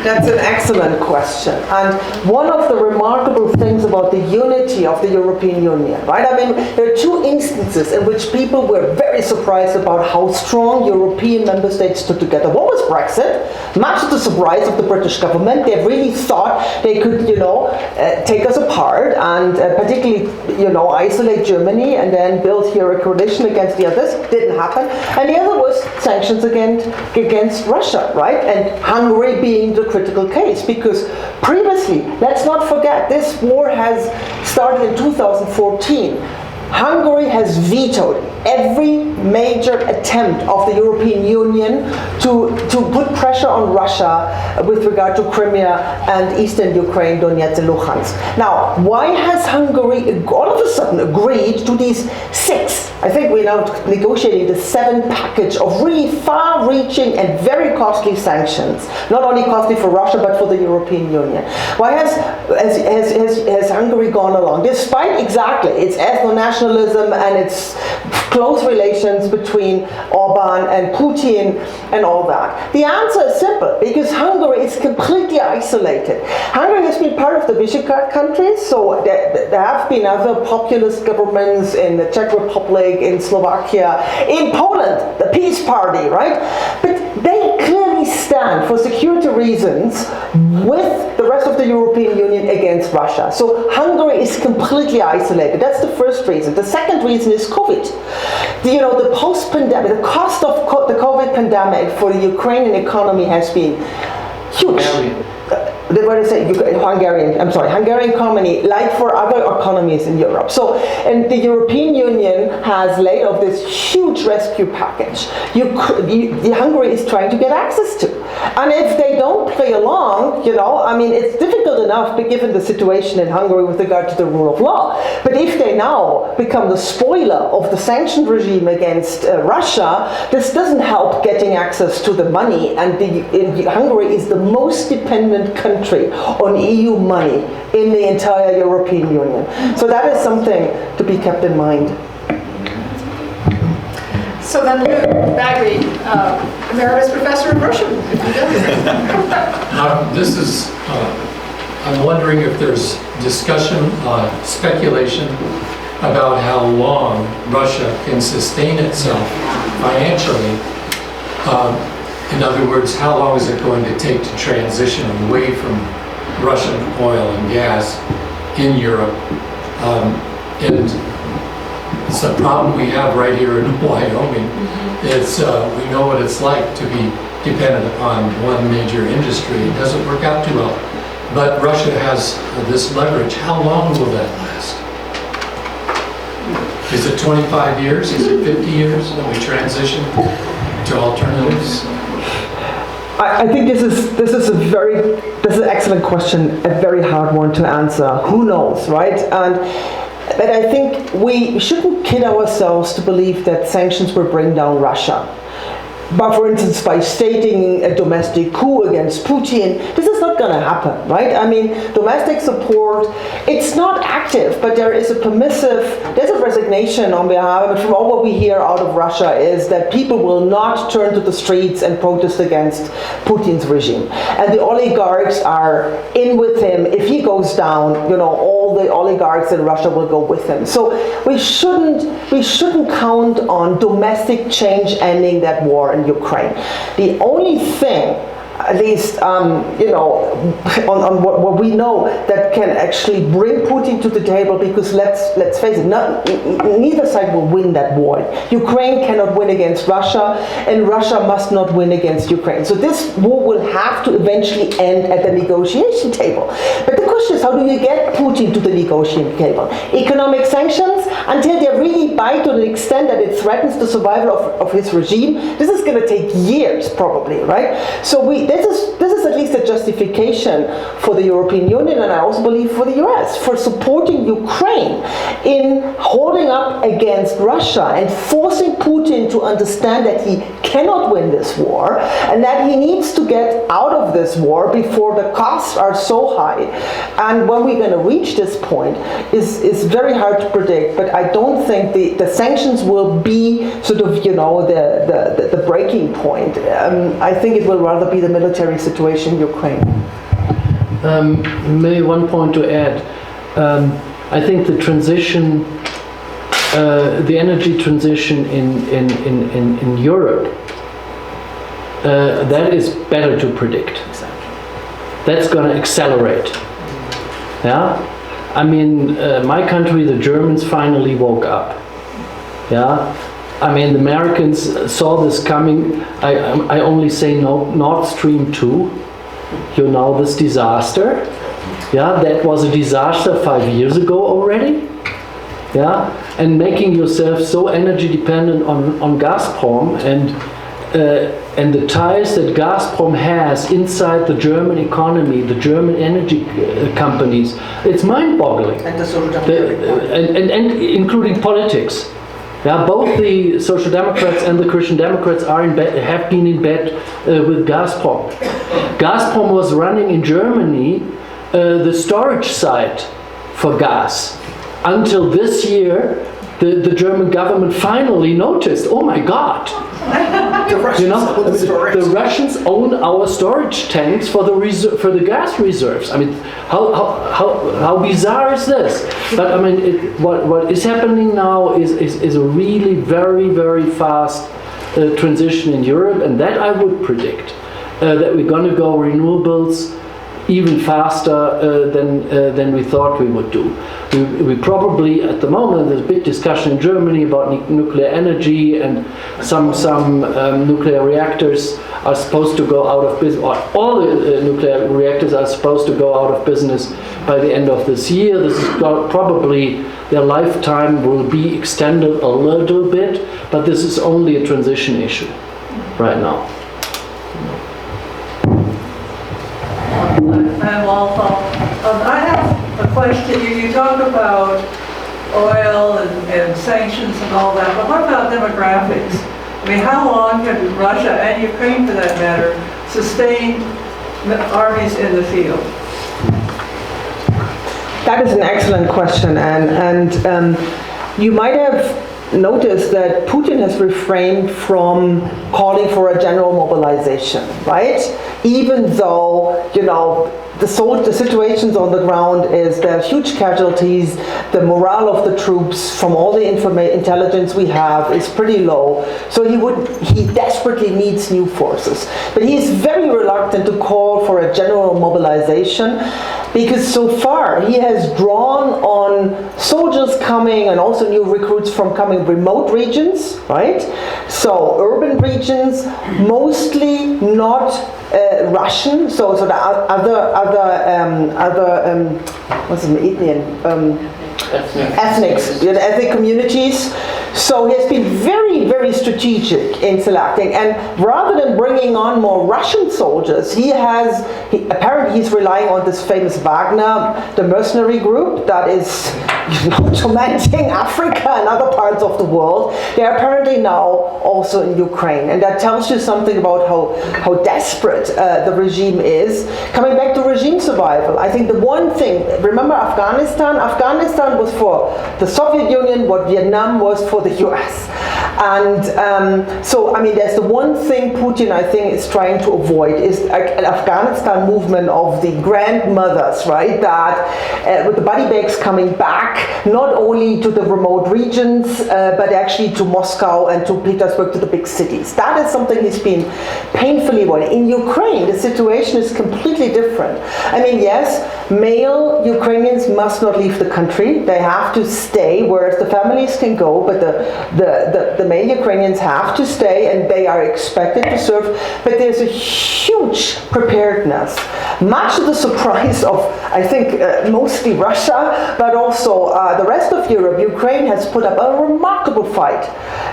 Speaker 3: That's an excellent question. And one of the remarkable things about the unity of the European Union, right? I mean, there are two instances in which people were very surprised about how strong European member states stood together. One was Brexit, much to the surprise of the British government. They really thought they could, take us apart and particularly, isolate Germany and then build here a coalition against the others. Didn't happen. And the other was sanctions against Russia, right? And Hungary being the critical case, because previously, let's not forget, this war has started in 2014. Hungary has vetoed every major attempt of the European Union to put pressure on Russia with regard to Crimea and eastern Ukraine, Donetsk and Luhansk. Now, why has Hungary all of a sudden agreed to these 6, I think we're now negotiating the 7 package of really far-reaching and very costly sanctions, not only costly for Russia but for the European Union? Why has Hungary gone along, despite exactly its ethno-nationalism and its close relations between Orban and Putin and all that? The answer is simple, because Hungary is completely isolated. Hungary has been part of the Visegrad countries, so there have been other populist governments in the Czech Republic, in Slovakia, in Poland, the Peace Party, right? But they clearly stand for security reasons with the rest of the European Union against Russia. So Hungary is completely isolated. That's the first reason. The second reason is COVID. The post-pandemic, the cost of the COVID pandemic for the Ukrainian economy has been huge. Hungarian economy, like for other economies in Europe. So, and the European Union has laid off this huge rescue package. Hungary is trying to get access to. And if they don't play along, it's difficult enough given the situation in Hungary with regard to the rule of law. But if they now become the spoiler of the sanction regime against Russia, this doesn't help getting access to the money. And Hungary is the most dependent country on EU money in the entire European Union. So that is something to be kept in mind.
Speaker 1: So then Luke Bagley, Emeritus Professor of Russian, if you
Speaker 10: I'm wondering if there's discussion, speculation about how long Russia can sustain itself financially. In other words, how long is it going to take to transition away from Russian oil and gas in Europe? And it's a problem we have right here in Wyoming. It's we know what it's like to be dependent upon one major industry. It doesn't work out too well. But Russia has this leverage. How long will that last? Is it 25 years? Is it 50 years that we transition to alternatives?
Speaker 3: I think this is an excellent question, a very hard one to answer. Who knows, right? But I think we shouldn't kid ourselves to believe that sanctions will bring down Russia. But for instance, by stating a domestic coup against Putin, this is not going to happen, right? I mean, domestic support, it's not active, but there's a resignation on behalf, but from all what we hear out of Russia is that people will not turn to the streets and protest against Putin's regime. And the oligarchs are in with him. If he goes down, all the oligarchs in Russia will go with him. So we shouldn't count on domestic change ending that war in Ukraine. The only thing, at least, on what we know that can actually bring Putin to the table, because let's face it, neither side will win that war. Ukraine cannot win against Russia, and Russia must not win against Ukraine. So this war will have to eventually end at the negotiation table. But the question is, how do you get Putin to the negotiating table? Economic sanctions, until they really bite to the extent that it threatens the survival of his regime, this is going to take years, probably, right? So this is at least a justification for the European Union, and I also believe for the US, for supporting Ukraine in holding up against Russia and forcing Putin to understand that he cannot win this war and that he needs to get out of this war before the costs are so high. And when we're going to reach this point is very hard to predict, but I don't think the sanctions will be sort of, the breaking point. I think it will rather be the military situation situation in Ukraine?
Speaker 5: Maybe one point to add. I think the transition, the energy transition in Europe, that is better to predict. That's going to accelerate. Yeah, I mean, my country, the Germans, finally woke up. Yeah, I mean, the Americans saw this coming. I only say no, Nord Stream 2. You know this disaster. Yeah, that was a disaster 5 years ago already. Yeah, and making yourself so energy dependent on Gazprom and the ties that Gazprom has inside the German economy, the German energy companies, it's mind-boggling.
Speaker 3: And the Social Democratic
Speaker 5: and including politics. Yeah, both the Social Democrats and the Christian Democrats are in bed, have been in bed with Gazprom. Gazprom was running in Germany the storage site for gas until this year. The German government finally noticed, oh my God,
Speaker 3: The Russians own the storage.
Speaker 5: the Russians own our storage tanks for the gas reserves. I mean, how bizarre is this? But I mean, what is happening now is a really very fast transition in Europe, and that I would predict that we're going to go renewables even faster than we thought we would do. We probably, at the moment, there's a big discussion in Germany about nuclear energy, and some nuclear reactors are supposed to go out of business, or all the nuclear reactors are supposed to go out of business by the end of this year. This is probably their lifetime will be extended a little bit, but this is only a transition issue right now.
Speaker 11: I'm also, I have a question. You talk about oil and sanctions and all that, but what about demographics? I mean, how long can Russia and Ukraine, for that matter, sustain armies in the field?
Speaker 3: That is an excellent question, and you might have noticed that Putin has refrained from calling for a general mobilization, right? Even though, you know, the situations on the ground is there are huge casualties, the morale of the troops from all the intelligence we have is pretty low, so he desperately needs new forces. But he's very reluctant to call for a general mobilization, because so far he has drawn on soldiers coming and also new recruits from coming remote regions, right? So urban regions, mostly not Russian, so the other what's the ethnic communities. So he has been very strategic in selecting, and rather than bringing on more Russian soldiers, apparently he's relying on this famous Wagner, the mercenary group that is, you know, tormenting Africa and other parts of the world. They're apparently now also in Ukraine, and that tells you something about how desperate the regime is. Coming back to regime survival, I think the one thing, remember Afghanistan? Afghanistan was for the Soviet Union what Vietnam was for the US. And so, I mean, there's the one thing Putin, I think, is trying to avoid is an Afghanistan movement of the grandmothers, right? That with the body bags coming back, not only to the remote regions, but actually to Moscow and to Petersburg, to the big cities. That is something he's been painfully avoiding. In Ukraine, the situation is completely different. I mean, yes, male Ukrainians must not leave the country. They have to stay, whereas the families can go, but the male Ukrainians have to stay, and they are expected to serve. But there's a huge preparedness, much to the surprise of, I think, mostly Russia, but also the rest of Europe. Ukraine has put up a remarkable fight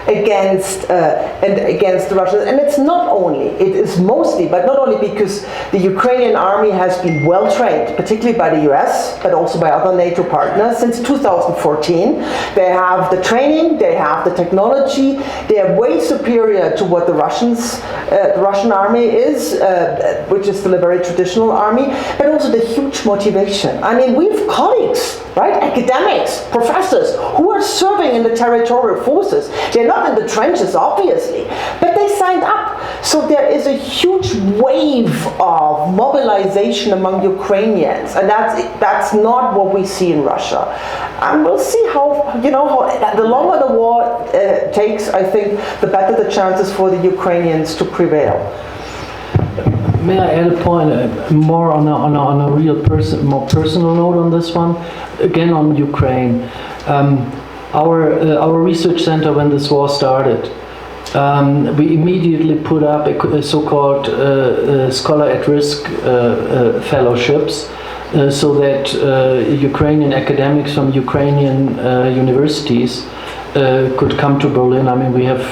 Speaker 3: against the Russians, and it's not only, it is mostly, but not only because the Ukrainian army has been well trained, particularly by the US, but also by other NATO partners since 2014. They have the training, they have the technology, they are way superior to what the Russian army is, which is still a very traditional army, but also the huge motivation. I mean, we have colleagues, right, academics, professors, who are serving in the territorial forces. They're not in the trenches, obviously, but they signed up. So there is a huge wave of mobilization among Ukrainians, and that's not what we see in Russia. And we'll see how the longer the war takes, I think, the better the chances for the Ukrainians to prevail.
Speaker 5: May I add a point, more on a real more personal note on this one? Again, on Ukraine. Our research center, when this war started, we immediately put up a so-called scholar at risk fellowships, so that Ukrainian academics from Ukrainian universities could come to Berlin. I mean, we have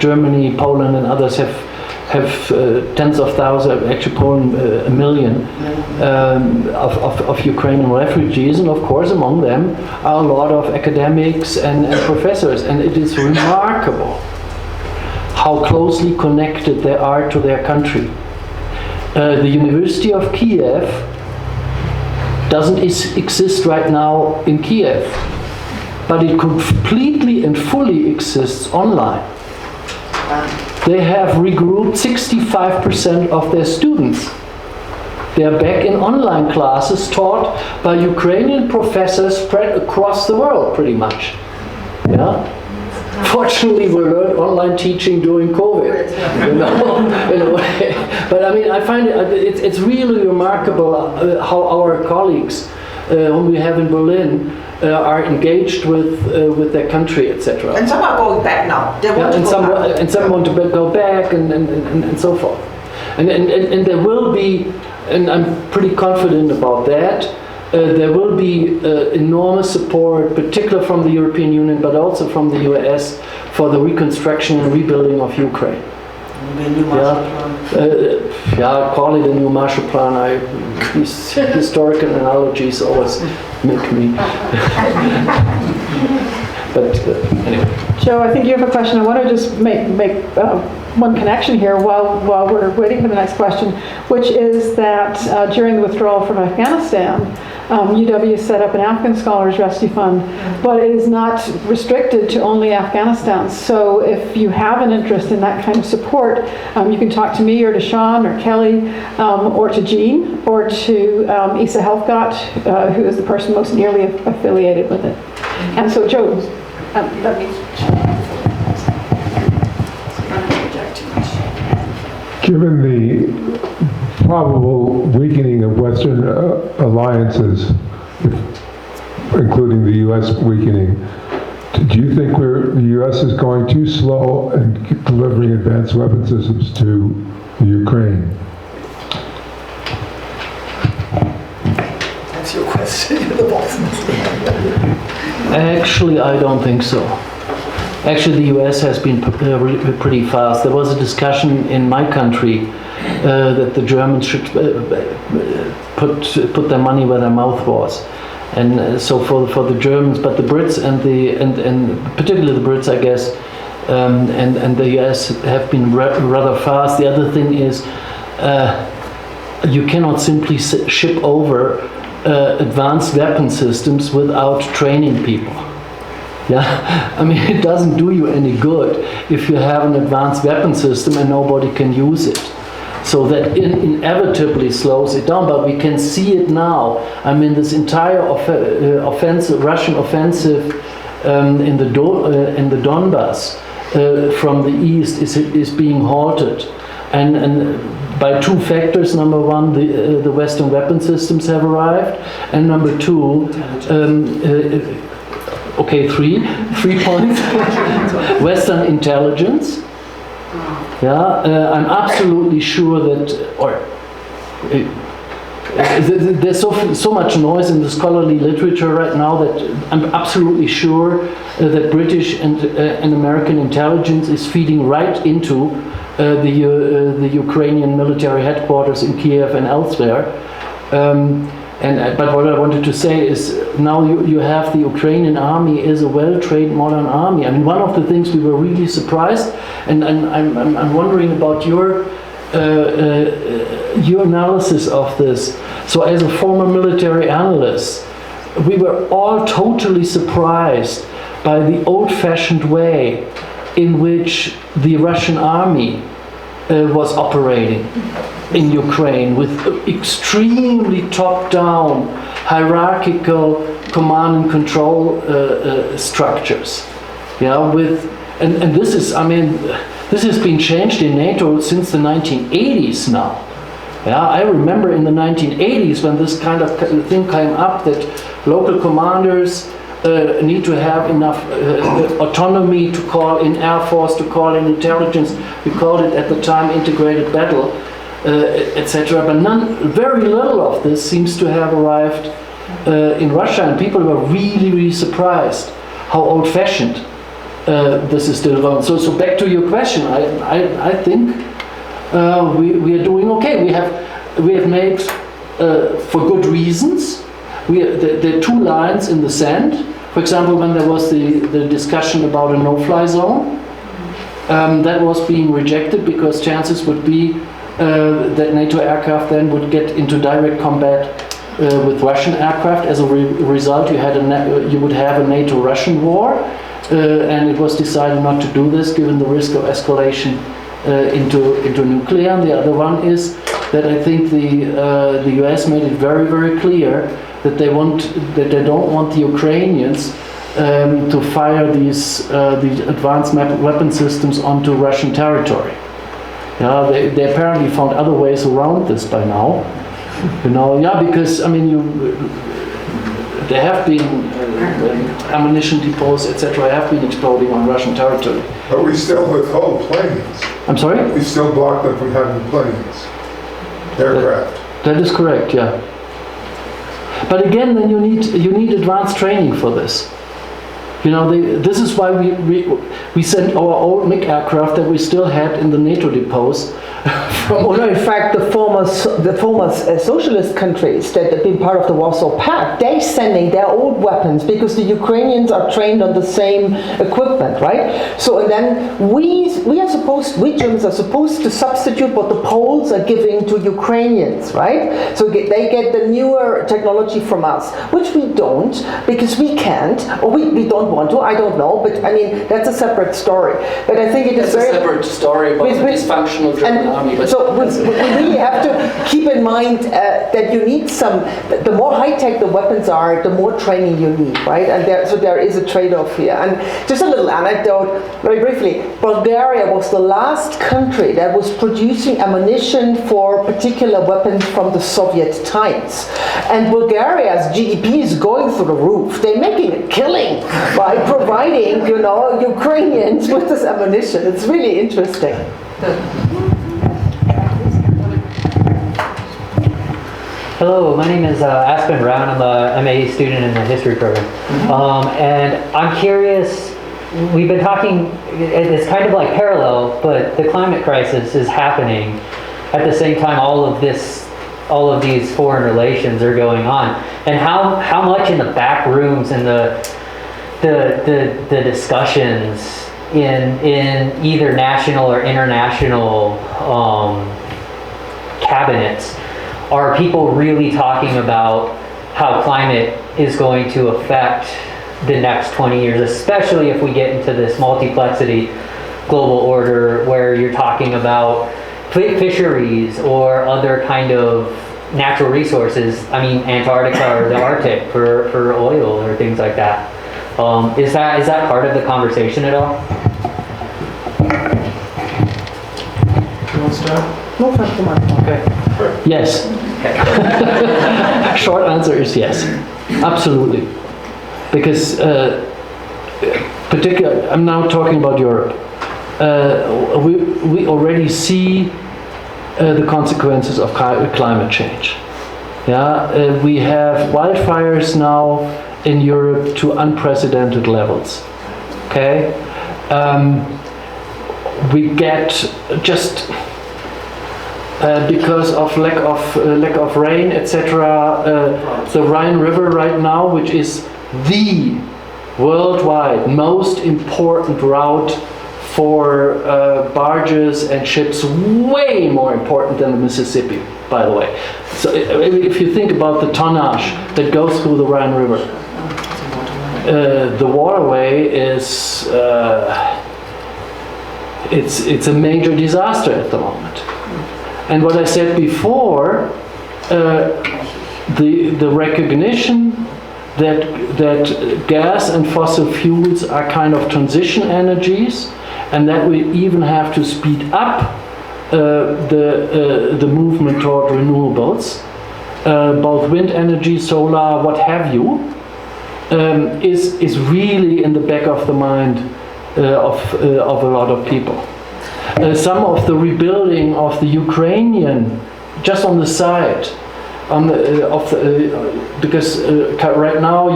Speaker 5: Germany, Poland, and others have tens of thousands, actually Poland, 1 million of Ukrainian refugees, and of course among them are a lot of academics and professors, and it is remarkable how closely connected they are to their country. The University of Kiev doesn't exist right now in Kiev, but it completely and fully exists online. They have regrouped 65% of their students. They are back in online classes taught by Ukrainian professors spread across the world, pretty much. Yeah. Fortunately, we learned online teaching during COVID, in a way. But I mean, I find it's really remarkable how our colleagues, whom we have in Berlin, are engaged with their country, etc.
Speaker 3: And some are going back now. They want to go back.
Speaker 5: And some want to go back, and so forth. And there will be, and I'm pretty confident about that, there will be enormous support, particularly from the European Union, but also from the US, for the reconstruction and rebuilding of Ukraine.
Speaker 3: The new Marshall Plan.
Speaker 5: Call it a new Marshall Plan. These historical analogies always make me. But anyway.
Speaker 1: Joe, I think you have a question. I want to just make one connection here while we're waiting for the next question, which is that during the withdrawal from Afghanistan, UW set up an Afghan Scholars Rescue Fund, but it is not restricted to only Afghanistan. So if you have an interest in that kind of support, you can talk to me or to Sean or Kelly or to Jean or to Isa Helfgott, who is the person most nearly affiliated with it. And so Joe, let me...
Speaker 12: Given the probable weakening of Western alliances, including the U.S. weakening, do you think the U.S. is going too slow in delivering advanced weapon systems to Ukraine?
Speaker 3: That's your question.
Speaker 5: Actually, I don't think so. Actually, the US has been pretty fast. There was a discussion in my country that the Germans should put their money where their mouth was, and so for the Germans, but the Brits and particularly the Brits, I guess, and the US have been rather fast. The other thing is, you cannot simply ship over advanced weapon systems without training people. Yeah, I mean, it doesn't do you any good if you have an advanced weapon system and nobody can use it. So that inevitably slows it down, but we can see it now. I mean, this entire Russian offensive in the Donbass from the east is being halted, and by two factors. Number one, the Western weapon systems have arrived, and number two, three points. Western intelligence. Yeah, I'm absolutely sure that, there's so much noise in the scholarly literature right now that I'm absolutely sure that British and American intelligence is feeding right into the Ukrainian military headquarters in Kiev and elsewhere. But what I wanted to say is, now you have the Ukrainian army is a well-trained modern army. I mean, one of the things we were really surprised, and I'm wondering about your analysis of this. So as a former military analyst, we were all totally surprised by the old-fashioned way in which the Russian army was operating in Ukraine with extremely top-down, hierarchical command and control structures. Yeah, and this is, I mean, this has been changed in NATO since the 1980s now. Yeah, I remember in the 1980s when this kind of thing came up, that local commanders need to have enough autonomy to call in air force, to call in intelligence. We called it at the time integrated battle, etc. But very little of this seems to have arrived in Russia, and people were really, really surprised how old-fashioned this is still going. So back to your question, I think we are doing okay. We have made, for good reasons, there are two lines in the sand. For example, when there was the discussion about a no-fly zone, that was being rejected because chances would be that NATO aircraft then would get into direct combat with Russian aircraft. As a result, you would have a NATO-Russian war, and it was decided not to do this given the risk of escalation into nuclear. And the other one is that I think the US made it very, very clear that they don't want the Ukrainians to fire these advanced weapon systems onto Russian territory. Yeah, they apparently found other ways around this by now. Because I mean, there have been ammunition depots, etc., have been exploding on Russian territory.
Speaker 12: But we still withhold planes.
Speaker 5: I'm sorry?
Speaker 12: We still block them from having planes, aircraft.
Speaker 5: That is correct, yeah. But again, then you need advanced training for this. This is why we sent our old MiG aircraft that we still had in the NATO depots.
Speaker 3: In fact, the former socialist countries that have been part of the Warsaw Pact, they're sending their old weapons because the Ukrainians are trained on the same equipment, right? So, and then we Germans are supposed to substitute what the Poles are giving to Ukrainians, right? So they get the newer technology from us, which we don't because we can't, or we don't want to, I don't know, but I mean, that's a separate story. But I think it is very...
Speaker 5: That's a separate story about the dysfunctional German army. But
Speaker 3: so we really have to keep in mind that you need the more high-tech the weapons are, the more training you need, right? And so there is a trade-off here. And just a little anecdote, very briefly, Bulgaria was the last country that was producing ammunition for particular weapons from the Soviet times. And Bulgaria's GDP is going through the roof. They're making a killing by providing, Ukrainians with this ammunition. It's really interesting.
Speaker 13: Hello, my name is Aspen Brown. I'm a MA student in the history program. And I'm curious, we've been talking, it's kind of like parallel, but the climate crisis is happening. At the same time, all of these foreign relations are going on. And how much in the back rooms and the discussions in either national or international cabinets are people really talking about how climate is going to affect the next 20 years, especially if we get into this multiplexity global order where you're talking about fisheries or other kind of natural resources. I mean, Antarctica or the Arctic for oil or things like that. Is that part of the conversation at all?
Speaker 5: You want to start?
Speaker 3: No, thank you,
Speaker 5: Okay. Yes. Short answer is yes. Absolutely. Because I'm now talking about Europe. We already see the consequences of climate change. Yeah, we have wildfires now in Europe to unprecedented levels. Okay, we get just because of lack of rain, etc. The Rhine River right now, which is the worldwide most important route for barges and ships, way more important than the Mississippi, by the way. So if you think about the tonnage that goes through the Rhine River, the waterway is it's a major disaster at the moment. And what I said before, the recognition that gas and fossil fuels are kind of transition energies, and that we even have to speed up the movement toward renewables, both wind energy, solar, what have you, is really in the back of the mind of a lot of people. Some of the rebuilding of the Ukrainian, just on the side, because right now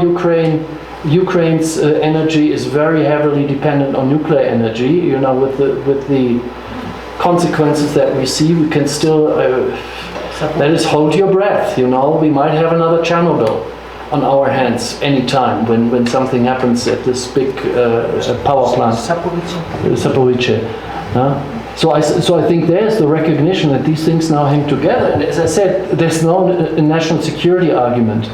Speaker 5: Ukraine's energy is very heavily dependent on nuclear energy. You know, with the consequences that we see, we can still let us hold your breath. You know, we might have another Chernobyl on our hands anytime when something happens at this big power plant, Zaporizhzhia. So I think there's the recognition that these things now hang together. And as I said, there's no national security argument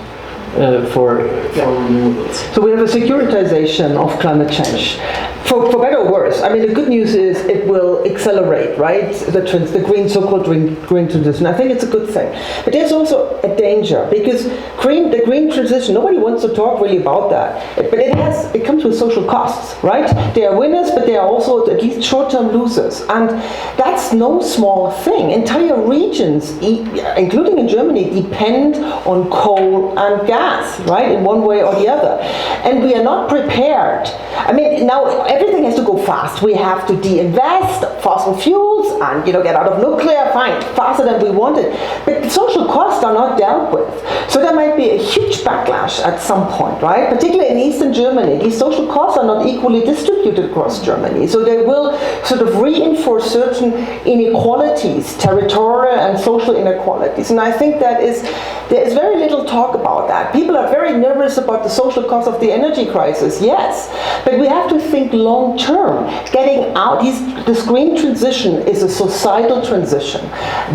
Speaker 5: for renewables.
Speaker 3: So we have a securitization of climate change. For better or worse, I mean, the good news is it will accelerate, right? The green, so-called green transition. I think it's a good thing. But there's also a danger, because the green transition, nobody wants to talk really about that. But it comes with social costs, right? There are winners, but there are also at least short-term losers. And that's no small thing. Entire regions, including in Germany, depend on coal and gas, right? In one way or the other. And we are not prepared. I mean, now everything has to go fast. We have to de-invest fossil fuels and get out of nuclear, fine, faster than we wanted. But the social costs are not dealt with. So there might be a huge backlash at some point, right? Particularly in Eastern Germany, these social costs are not equally distributed across Germany. So they will sort of reinforce certain inequalities, territorial and social inequalities. And I think there is very little talk about that. People are very nervous about the social cost of the energy crisis, yes. But we have to think long term. Getting out, this green transition is a societal transition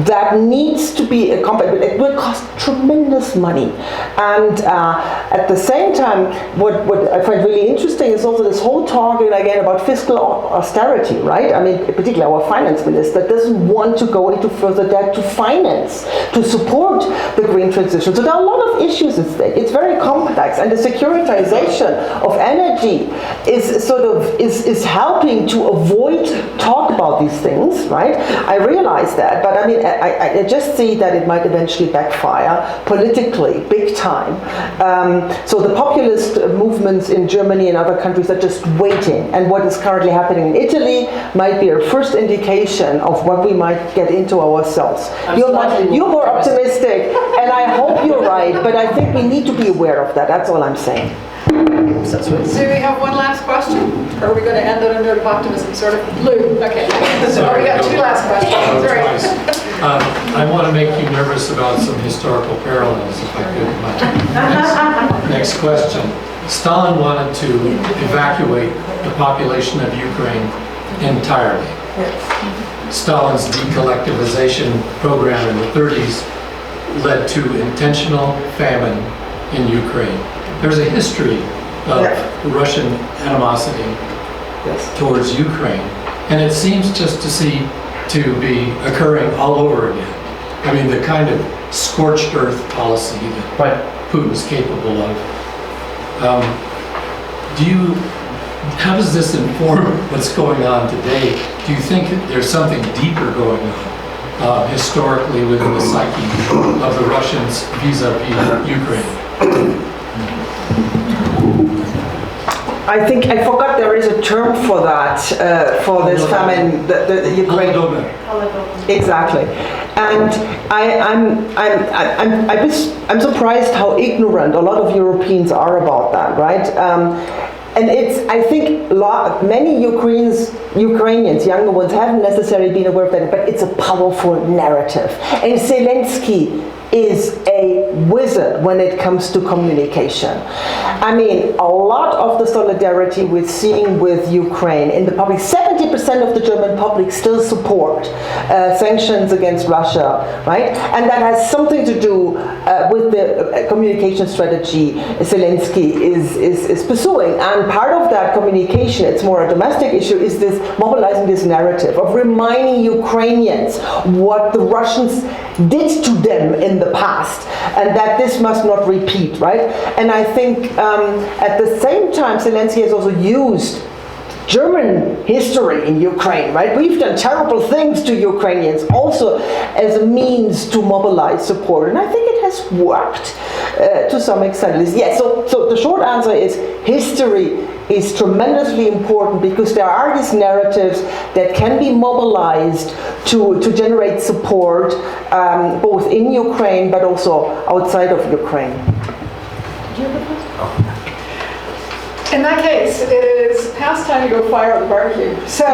Speaker 3: that needs to be accompanied. It will cost tremendous money. And at the same time, what I find really interesting is also this whole talk again about fiscal austerity, right? I mean, particularly our finance minister doesn't want to go into further debt to finance, to support the green transition. So there are a lot of issues at stake. It's very complex, and the securitization of energy is helping to avoid talk about these things, right? I realize that, but I mean, I just see that it might eventually backfire politically, big time. So the populist movements in Germany and other countries are just waiting, and what is currently happening in Italy might be a first indication of what we might get into ourselves. You're more optimistic, and I hope you're right, but I think we need to be aware of that. That's all I'm saying.
Speaker 6: So we have one last question? Or are we going to end on a note of optimism, sort of? Lou, okay. So we got two last questions. Sorry.
Speaker 10: I want to make you nervous about some historical parallels, if I could. Next question. Stalin wanted to evacuate the population of Ukraine entirely. Stalin's decollectivization program in the 30s led to intentional famine in Ukraine. There's a history of Russian animosity towards Ukraine, and it seems just to be occurring all over again. I mean, the kind of scorched earth policy that Putin's capable of. How does this inform what's going on today? Do you think there's something deeper going on historically within the psyche of the Russians vis-a-vis Ukraine?
Speaker 3: I think I forgot there is a term for that, for this famine, the Ukraine. Exactly, and I'm surprised how ignorant a lot of Europeans are about that, right? And I think many Ukrainians, younger ones, haven't necessarily been aware of that, but it's a powerful narrative. And Zelensky is a wizard when it comes to communication. I mean, a lot of the solidarity we're seeing with Ukraine in the public, 70% 70% of the German public still support sanctions against Russia, right? And that has something to do with the communication strategy Zelensky is pursuing. And part of that communication, it's more a domestic issue, is this mobilizing this narrative of reminding Ukrainians what the Russians did to them in the past, and that this must not repeat, right? And I think at the same time, Zelensky has also used German history in Ukraine, right? We've done terrible things to Ukrainians also as a means to mobilize support, and I think it has worked to some extent. Yes, so the short answer is history is tremendously important because there are these narratives that can be mobilized to generate support both in Ukraine but also outside of Ukraine.
Speaker 1: In that case, it is past time to go fire up the barbecue. So, we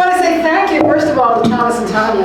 Speaker 1: want to say thank you, first of all, to Thomas and Tanja